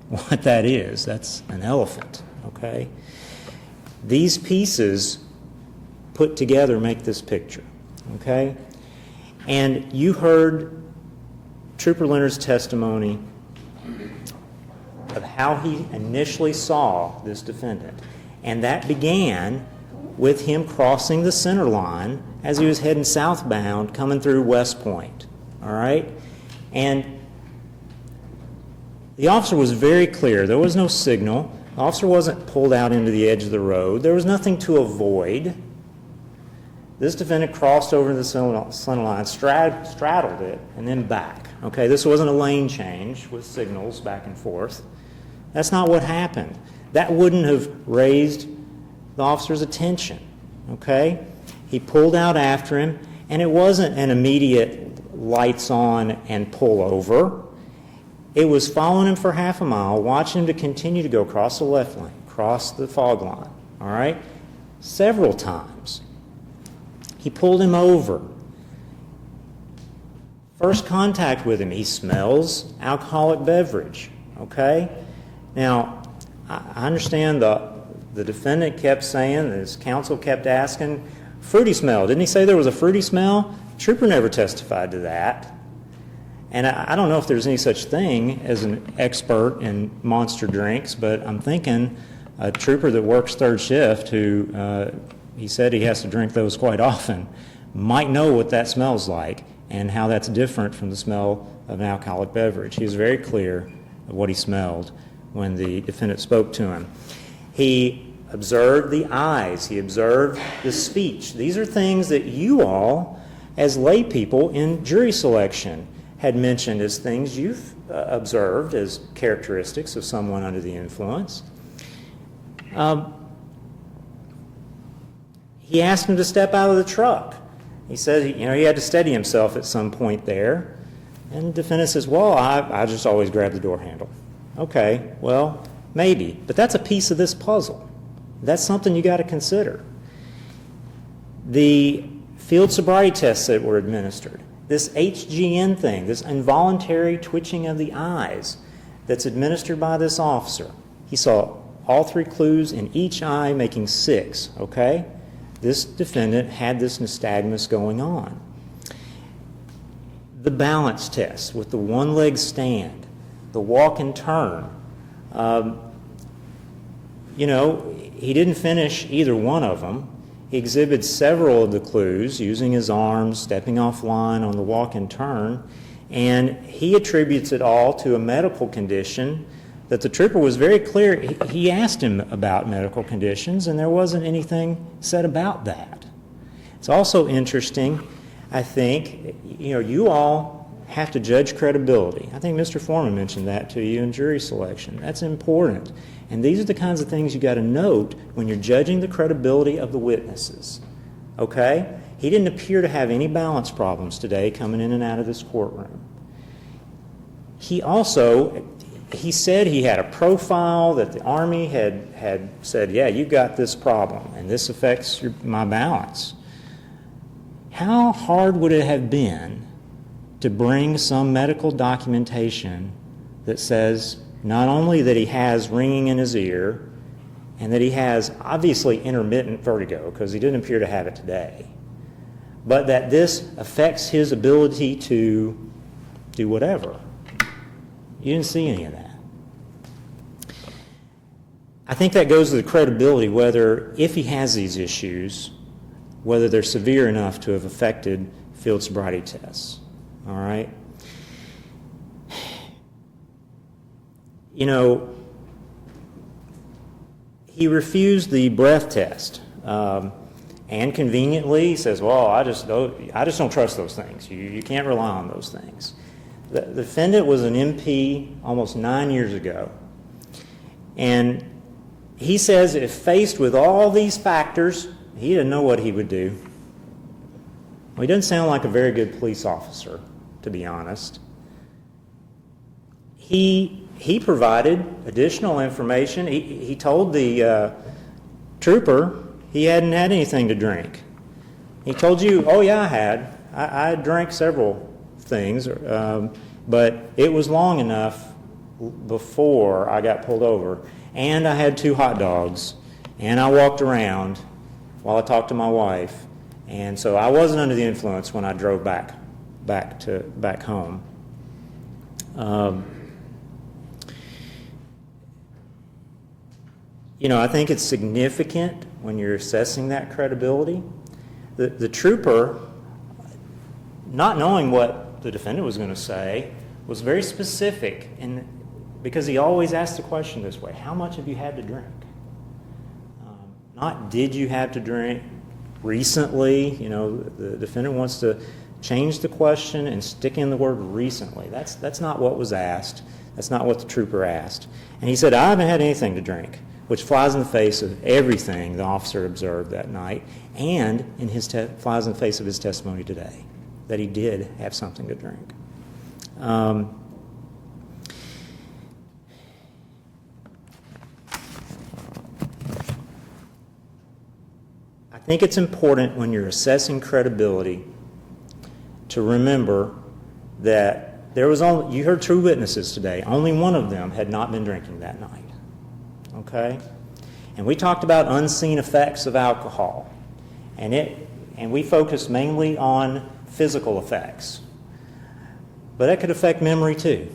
what that is. That's an elephant, okay? These pieces put together make this picture, okay? And you heard Trooper Leonard's testimony of how he initially saw this defendant. And that began with him crossing the center line as he was heading southbound coming through West Point, all right? And the officer was very clear. There was no signal. The officer wasn't pulled out into the edge of the road. There was nothing to avoid. This defendant crossed over the center line, straddled it, and then back. Okay, this wasn't a lane change with signals back and forth. That's not what happened. That wouldn't have raised the officer's attention. Okay? He pulled out after him, and it wasn't an immediate lights on and pull over. It was following him for half a mile, watching him to continue to go across the left lane, cross the fog line, all right? Several times. He pulled him over. First contact with him, he smells alcoholic beverage, okay? Now, I understand the defendant kept saying, his counsel kept asking, fruity smell. Didn't he say there was a fruity smell? Trooper never testified to that. And I don't know if there's any such thing as an expert in monster drinks, but I'm thinking a trooper that works third shift who he said he has to drink those quite often might know what that smells like and how that's different from the smell of an alcoholic beverage. He was very clear of what he smelled when the defendant spoke to him. He observed the eyes. He observed the speech. These are things that you all, as lay people in jury selection, had mentioned as things you've observed as characteristics of someone under the influence. He asked him to step out of the truck. He said, he had to steady himself at some point there. And the defendant says, well, I just always grab the door handle. Okay, well, maybe. But that's a piece of this puzzle. That's something you got to consider. The field sobriety tests that were administered, this HGN thing, this involuntary twitching of the eyes that's administered by this officer. He saw all three clues in each eye making 6, okay? This defendant had this nystagmus going on. The balance test with the one-leg stand, the walk and turn. He didn't finish either one of them. He exhibited several of the clues using his arms, stepping off line on the walk and turn, and he attributes it all to a medical condition that the trooper was very clear. He asked him about medical conditions, and there wasn't anything said about that. It's also interesting, I think, you all have to judge credibility. I think Mr. Forman mentioned that to you in jury selection. That's important. And these are the kinds of things you got to note when you're judging the credibility of the witnesses. Okay? He didn't appear to have any balance problems today coming in and out of this courtroom. He said he had a profile that the Army had said, yeah, you got this problem, and this affects my balance. How hard would it have been to bring some medical documentation that says not only that he has ringing in his ear and that he has obviously intermittent vertigo, because he didn't appear to have it today, but that this affects his ability to do whatever? You didn't see any of that. I think that goes to the credibility, whether, if he has these issues, whether they're severe enough to have affected field sobriety tests. All right? He refused the breath test, and And conveniently, he says, well, I just don't trust those things. You can't rely on those things. The defendant was an MP almost 9 years ago. And he says if faced with all these factors, he didn't know what he would do. Well, he doesn't sound like a very good police officer, to be honest. He provided additional information. He told the trooper he hadn't had anything to drink. He told you, oh yeah, I had. I drank several things, but it was long enough before I got pulled over. And I had 2 hot dogs, and I walked around while I talked to my wife. And so I wasn't under the influence when I drove back home. I think it's significant when you're assessing that credibility. The trooper, not knowing what the defendant was going to say, was very specific, because he always asked the question this way: how much have you had to drink? Not did you have to drink recently. The defendant wants to change the question and stick in the word recently. That's not what was asked. That's not what the trooper asked. And he said, I haven't had anything to drink, which flies in the face of everything the officer observed that night, and flies in the face of his testimony today, that he did have something to drink. I think it's important when you're assessing credibility to remember that you heard 2 witnesses today. Only one of them had not been drinking that night. Okay? And we talked about unseen effects of alcohol. And we focused mainly on physical effects. But that could affect memory too.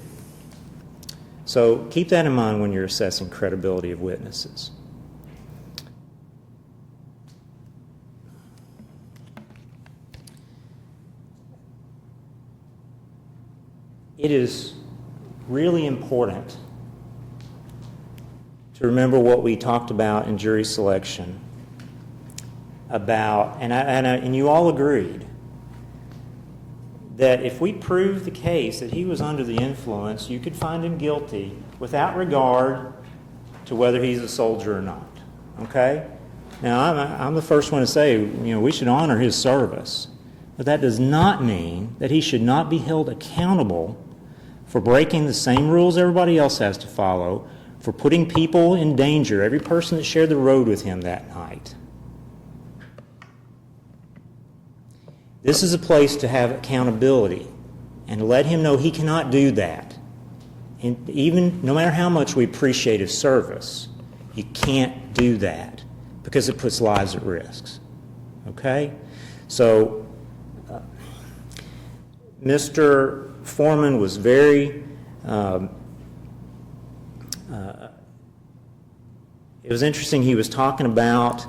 So keep that in mind when you're assessing credibility of witnesses. It is really important to remember what we talked about in jury selection about, and you all agreed, that if we prove the case that he was under the influence, you could find him guilty without regard to whether he's a soldier or not. Okay? Now, I'm the first one to say, we should honor his service. But that does not mean that he should not be held accountable for breaking the same rules everybody else has to follow, for putting people in danger, every person that shared the road with him that night. This is a place to have accountability and to let him know he cannot do that. And even no matter how much we appreciate his service, you can't do that because it puts lives at risk. Okay? So, Mr. Forman was very, it was interesting, he was talking about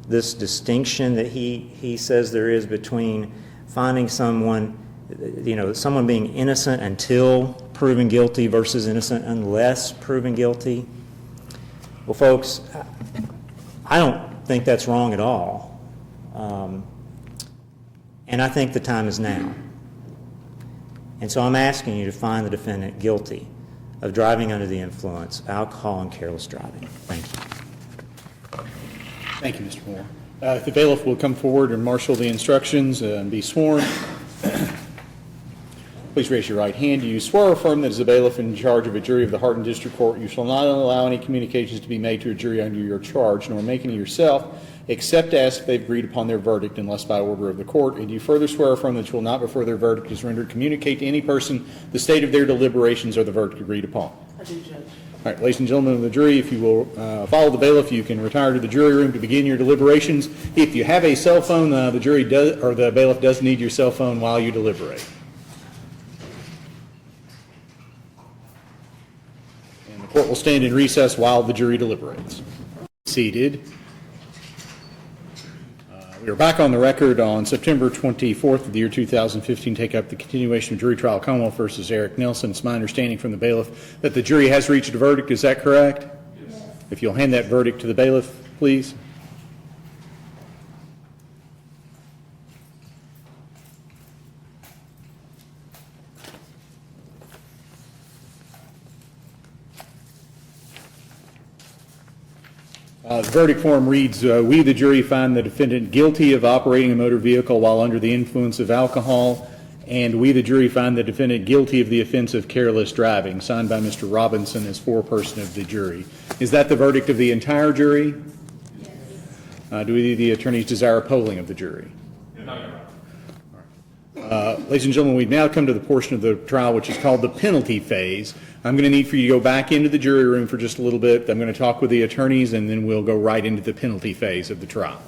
this distinction that he says there is between finding someone, someone being innocent until proven guilty versus innocent unless proven guilty. Well, folks, I don't think that's wrong at all. And I think the time is now. And so I'm asking you to find the defendant guilty of driving under the influence, alcohol, and careless driving. Thank you. Thank you, Mr. Moore. If the bailiff will come forward and marshal the instructions and be sworn. Please raise your right hand. Do you swear or affirm that as a bailiff in charge of a jury of the Hardin District Court, you shall not allow any communications to be made to a jury under your charge, nor make any yourself, except as if they've agreed upon their verdict, unless by order of the court? And do you further swear or affirm that you will not, before their verdict is rendered, communicate to any person the state of their deliberations or the verdict agreed upon? I do, Judge. All right, ladies and gentlemen of the jury, if you will follow the bailiff, you can retire to the jury room to begin your deliberations. If you have a cell phone, the jury does, or the bailiff does need your cell phone while you deliberate. And the court will stand in recess while the jury deliberates. Seated. We are back on the record on September 24th of the year 2015. Take up the continuation of jury trial Commonwealth versus Eric Nelson. It's my understanding from the bailiff that the jury has reached a verdict. Is that correct? Yes. If you'll hand that verdict to the bailiff, please. The verdict form reads, we, the jury, find the defendant guilty of operating a motor vehicle while under the influence of alcohol, and we, the jury, find the defendant guilty of the offense of careless driving, signed by Mr. Robinson as foreperson of the jury. Is that the verdict of the entire jury? Yes. Do either of the attorneys desire a polling of the jury? Ladies and gentlemen, we've now come to the portion of the trial which is called the penalty phase. I'm going to need for you to go back into the jury room for just a little bit. I'm going to talk with the attorneys, and then we'll go right into the penalty phase of the trial.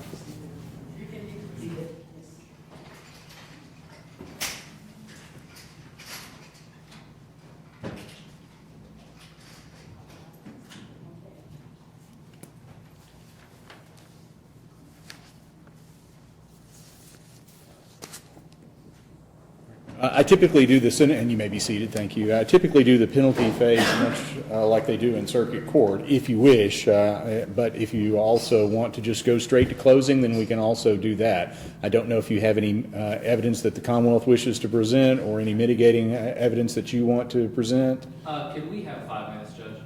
I typically do the, and you may be seated, thank you. I typically do the penalty phase much like they do in circuit court, if you wish, but if you also want to just go straight to closing, then we can also do that. I don't know if you have any evidence that the Commonwealth wishes to present or any mitigating evidence that you want to present. Could we have 5 minutes, Judge?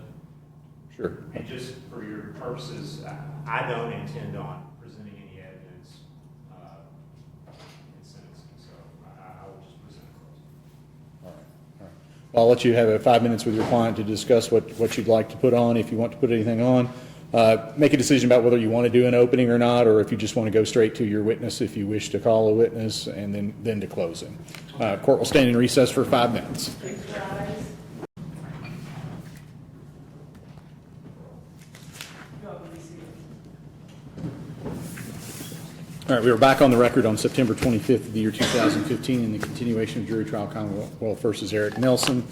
Sure. And just for your purposes, I don't intend on presenting any evidence in sentencing, so I will just present it. All right. Well, I'll let you have 5 minutes with your client to discuss what you'd like to put on, if you want to put anything on. Make a decision about whether you want to do an opening or not, or if you just want to go straight to your witness if you wish to call a witness, and then to closing. Court will stand in recess for 5 minutes. All right, we are back on the record on September 25th of the year 2015 in the continuation of jury trial Commonwealth versus Eric Nelson.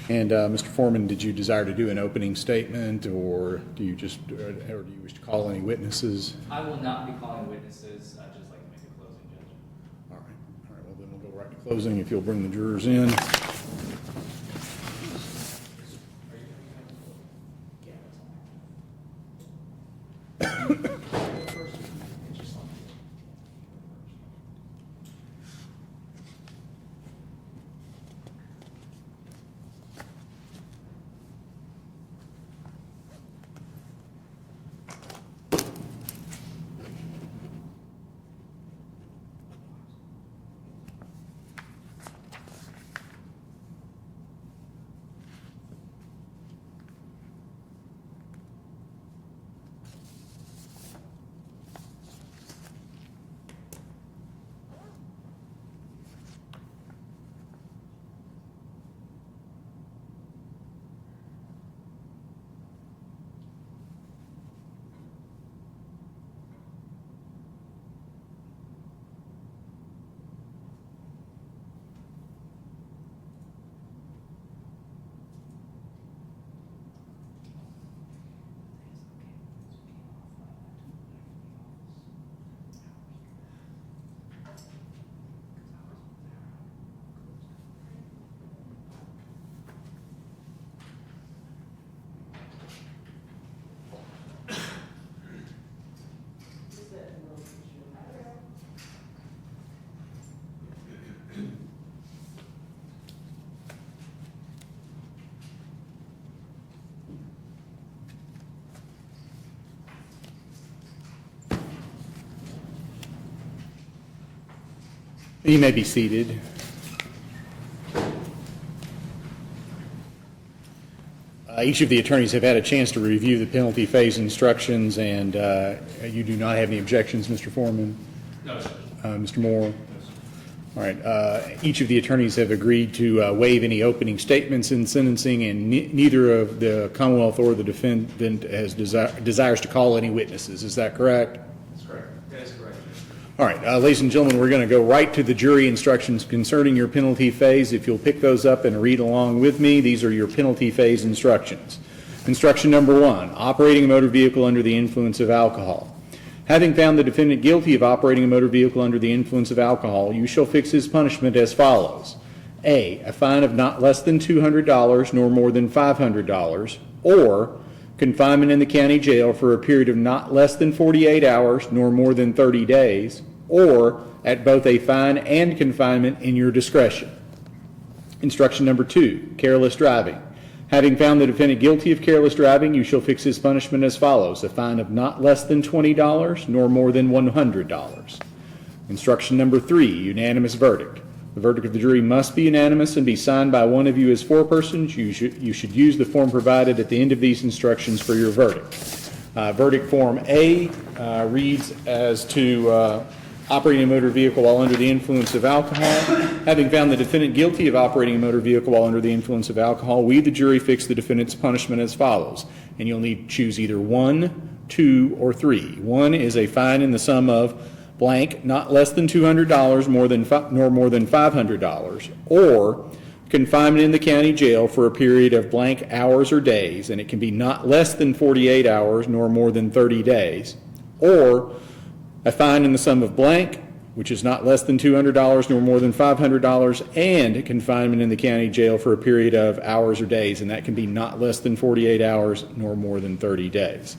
And Mr. Forman, did you desire to do an opening statement, or do you wish to call any witnesses? I will not be calling witnesses. I'd just like to make a closing, Judge. All right, well then we'll go right to closing if you'll bring the jurors in. You may be seated. Each of the attorneys have had a chance to review the penalty phase instructions, and you do not have any objections, Mr. Foreman? No, sir. Mr. Moore? All right. Each of the attorneys have agreed to waive any opening statements in sentencing, and neither of the Commonwealth or the defendant has desires to call any witnesses. Is that correct? That's correct. That is correct. All right, ladies and gentlemen, we're going to go right to the jury instructions concerning your penalty phase. If you'll pick those up and read along with me, these are your penalty phase instructions. Instruction number 1, operating a motor vehicle under the influence of alcohol. Having found the defendant guilty of operating a motor vehicle under the influence of alcohol, you shall fix his punishment as follows. A fine of not less than $200 nor more than $500, or confinement in the county jail for a period of not less than 48 hours nor more than 30 days, or at both a fine and confinement in your discretion. Instruction number 2, careless driving. Having found the defendant guilty of careless driving, you shall fix his punishment as follows: a fine of not less than $20 nor more than $100. Instruction number 3, unanimous verdict. The verdict of the jury must be unanimous and be signed by one of you as forepersons. You should use the form provided at the end of these instructions for your verdict. Verdict form A reads as to operating a motor vehicle while under the influence of alcohol. Having found the defendant guilty of operating a motor vehicle while under the influence of alcohol, we, the jury, fix the defendant's punishment as follows. And you'll need to choose either 1, 2, or 3. 1 is a fine in the sum of blank, not less than $200, nor more than $500, or confinement in the county jail for a period of blank hours or days, and it can be not less than 48 hours, nor more than 30 days, or a fine in the sum of blank, which is not less than $200 nor more than $500, and confinement in the county jail for a period of hours or days, and that can be not less than 48 hours nor more than 30 days.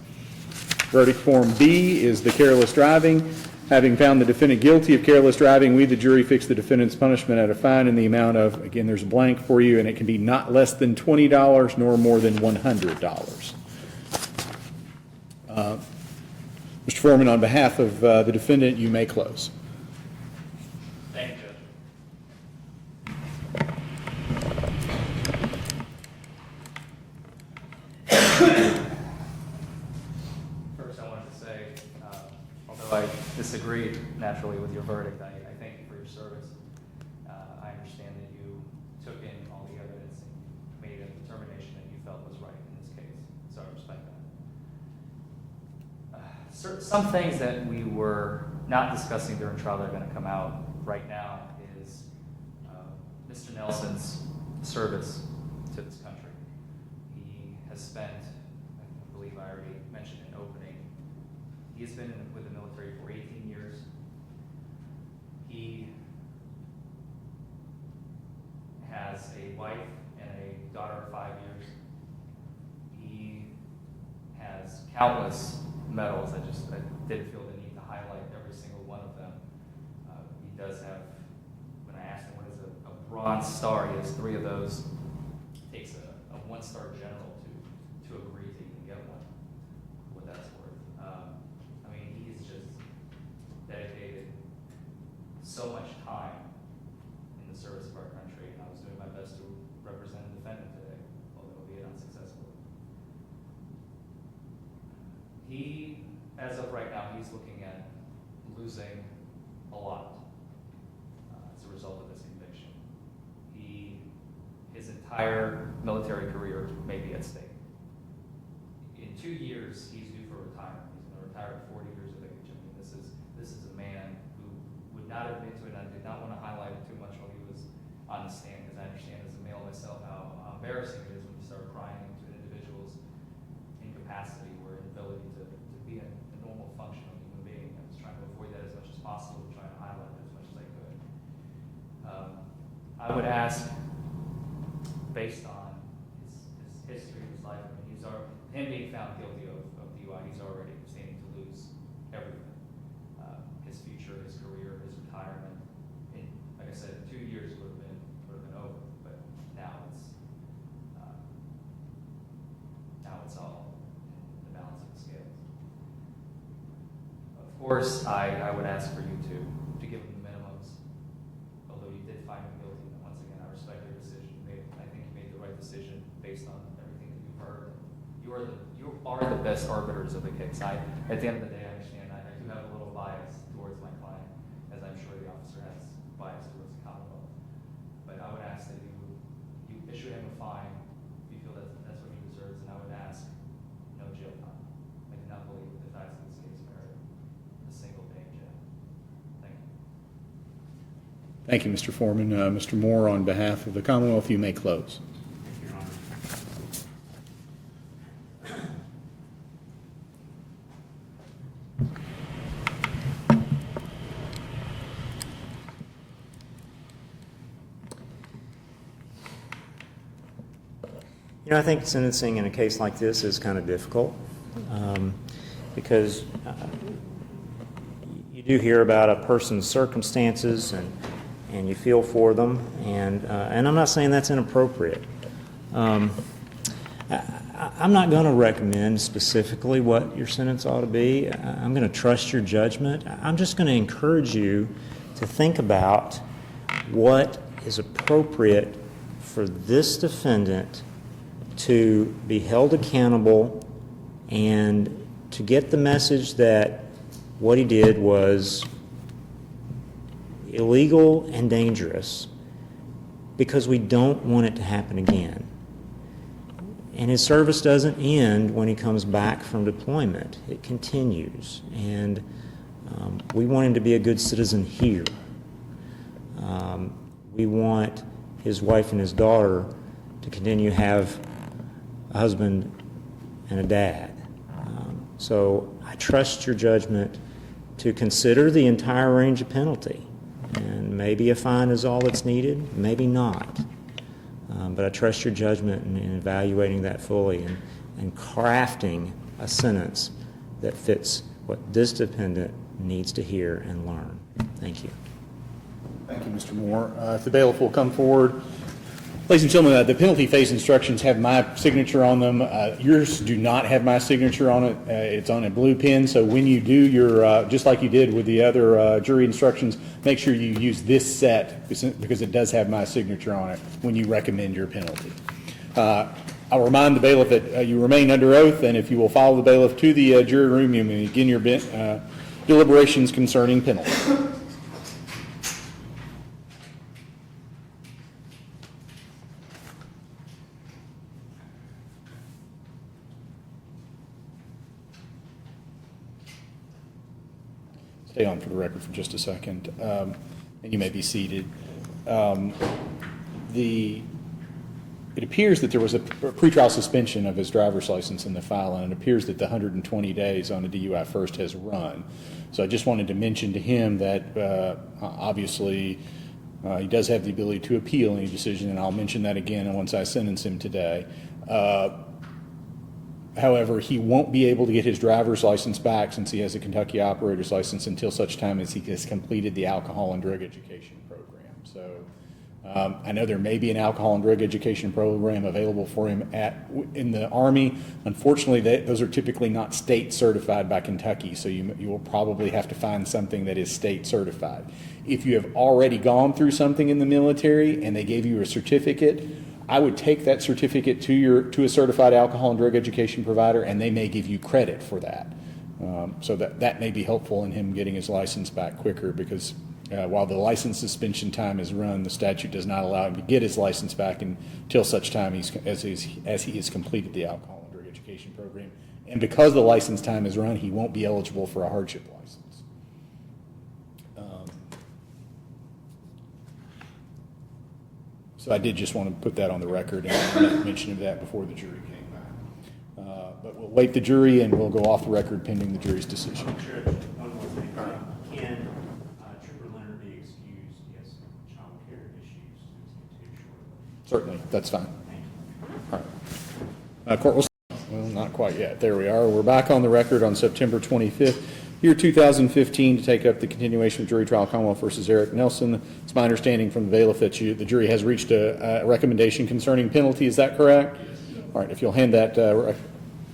Verdict form B is the careless driving. Having found the defendant guilty of careless driving, we, the jury, fix the defendant's punishment at a fine in the amount of, again, there's a blank for you, and it can be not less than $20 nor more than $100. Mr. Foreman, on behalf of the defendant, you may close. Thank you, Judge. First, I wanted to say, although I disagreed naturally with your verdict, I thank you for your service. I understand that you took in all the evidence and made a determination that you felt was right in this case, so I respect that. Some things that we were not discussing during trial that are going to come out right now is Mr. Nelson's service to this country. He has spent, I believe I already mentioned in opening, he has been with the military for 18 years. He has a wife and a daughter of 5 years. He has countless medals. I did feel the need to highlight every single one of them. He does have, when I asked him what is a Bronze Star, he has 3 of those. It takes a 1-star general to agree to even get one, what that's worth. I mean, he's just dedicated so much time in the service of our country, and I was doing my best to represent and defend him today, although albeit unsuccessfully. He, as of right now, he's looking at losing a lot as a result of this conviction. His entire military career may be at stake. In 2 years, he's due for retirement. He's going to retire at 40 years of age. I mean, this is a man who would not have been to it. I did not want to highlight it too much while he was on the stand, because I understand as a male myself how embarrassing it is when you start prying into an individual's incapacity or inability to be a normal functional human being. I was trying to avoid that as much as possible, trying to highlight it as much as I could. I would ask, based on his history, his life, I mean, him being found guilty of DUI, he's already standing to lose everything. His future, his career, his retirement. Like I said, 2 years would have been over, but now it's all in the balance of the scales. Of course, I would ask for you to give him the minimums, although you did find him guilty. And once again, I respect your decision. I think you made the right decision based on everything that you've heard. You are the best arbiters of the case. At the end of the day, I understand I do have a little bias towards my client, as I'm sure the officer has bias towards the Commonwealth. But I would ask that you issue him a fine if you feel that's what he deserves, and I would ask no jail time. I do not believe that the facts of this case merit a single day in jail. Thank you. Thank you, Mr. Foreman. Mr. Moore, on behalf of the Commonwealth, you may close. Your Honor. You know, I think sentencing in a case like this is kind of difficult because you do hear about a person's circumstances and you feel for them, and I'm not saying that's inappropriate. I'm not going to recommend specifically what your sentence ought to be. I'm going to trust your judgment. I'm just going to encourage you to think about what is appropriate for this defendant to be held accountable and to get the message that what he did was illegal and dangerous, because we don't want it to happen again. And his service doesn't end when he comes back from deployment. It continues. And we want him to be a good citizen here. We want his wife and his daughter to continue to have a husband and a dad. So I trust your judgment to consider the entire range of penalty. And maybe a fine is all that's needed, maybe not. But I trust your judgment in evaluating that fully and crafting a sentence that fits what this defendant needs to hear and learn. Thank you. Thank you, Mr. Moore. If the bailiff will come forward. Ladies and gentlemen, the penalty phase instructions have my signature on them. Yours do not have my signature on it. It's on a blue pen, so when you do your, just like you did with the other jury instructions, make sure you use this set because it does have my signature on it when you recommend your penalty. I'll remind the bailiff that you remain under oath, and if you will follow the bailiff to the jury room, you may begin your deliberations concerning penalty. Stay on for the record for just a second, and you may be seated. It appears that there was a pretrial suspension of his driver's license in the file, and it appears that the 120 days on a DUI first has run. So I just wanted to mention to him that obviously he does have the ability to appeal any decision, and I'll mention that again once I sentence him today. However, he won't be able to get his driver's license back since he has a Kentucky operator's license until such time as he has completed the alcohol and drug education program. So I know there may be an alcohol and drug education program available for him in the Army. Unfortunately, those are typically not state certified by Kentucky, so you will probably have to find something that is state certified. If you have already gone through something in the military and they gave you a certificate, I would take that certificate to a certified alcohol and drug education provider, and they may give you credit for that. So that may be helpful in him getting his license back quicker, because while the license suspension time is run, the statute does not allow him to get his license back until such time as he has completed the alcohol and drug education program. And because the license time is run, he won't be eligible for a hardship license. So I did just want to put that on the record and mention of that before the jury came back. But we'll wait the jury, and we'll go off the record pending the jury's decision. Sure. One more thing. Can Trooper Leonard be excused? Yes, child care issues too shortly. Certainly, that's fine. Thank you. All right. Court will. Well, not quite yet. There we are. We're back on the record on September 25th, year 2015, to take up the continuation of jury trial Commonwealth versus Eric Nelson. It's my understanding from the bailiff that the jury has reached a recommendation concerning penalty. Is that correct? Yes. All right. If you'll hand that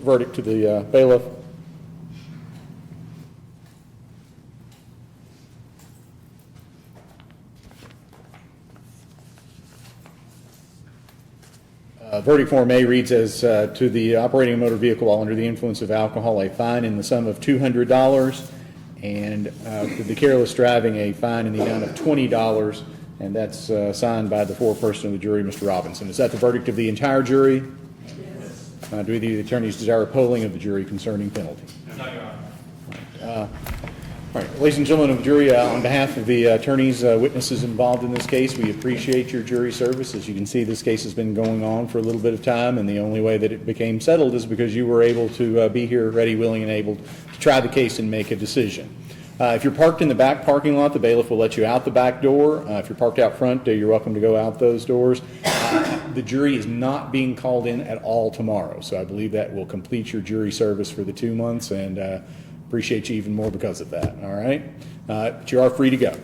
verdict to the bailiff. Verdict form A reads as to the operating a motor vehicle while under the influence of alcohol, a fine in the sum of $200, and for the careless driving, a fine in the amount of $20, and that's signed by the foreperson of the jury, Mr. Robinson. Is that the verdict of the entire jury? Yes. Do the attorneys desire a polling of the jury concerning penalty? No, Your Honor. All right, ladies and gentlemen of the jury, on behalf of the attorneys, witnesses involved in this case, we appreciate your jury service. As you can see, this case has been going on for a little bit of time, and the only way that it became settled is because you were able to be here ready, willing, and able to try the case and make a decision. If you're parked in the back parking lot, the bailiff will let you out the back door. If you're parked out front, you're welcome to go out those doors. The jury is not being called in at all tomorrow, so I believe that will complete your jury service for the 2 months, and appreciate you even more because of that. All right? But you are free to go.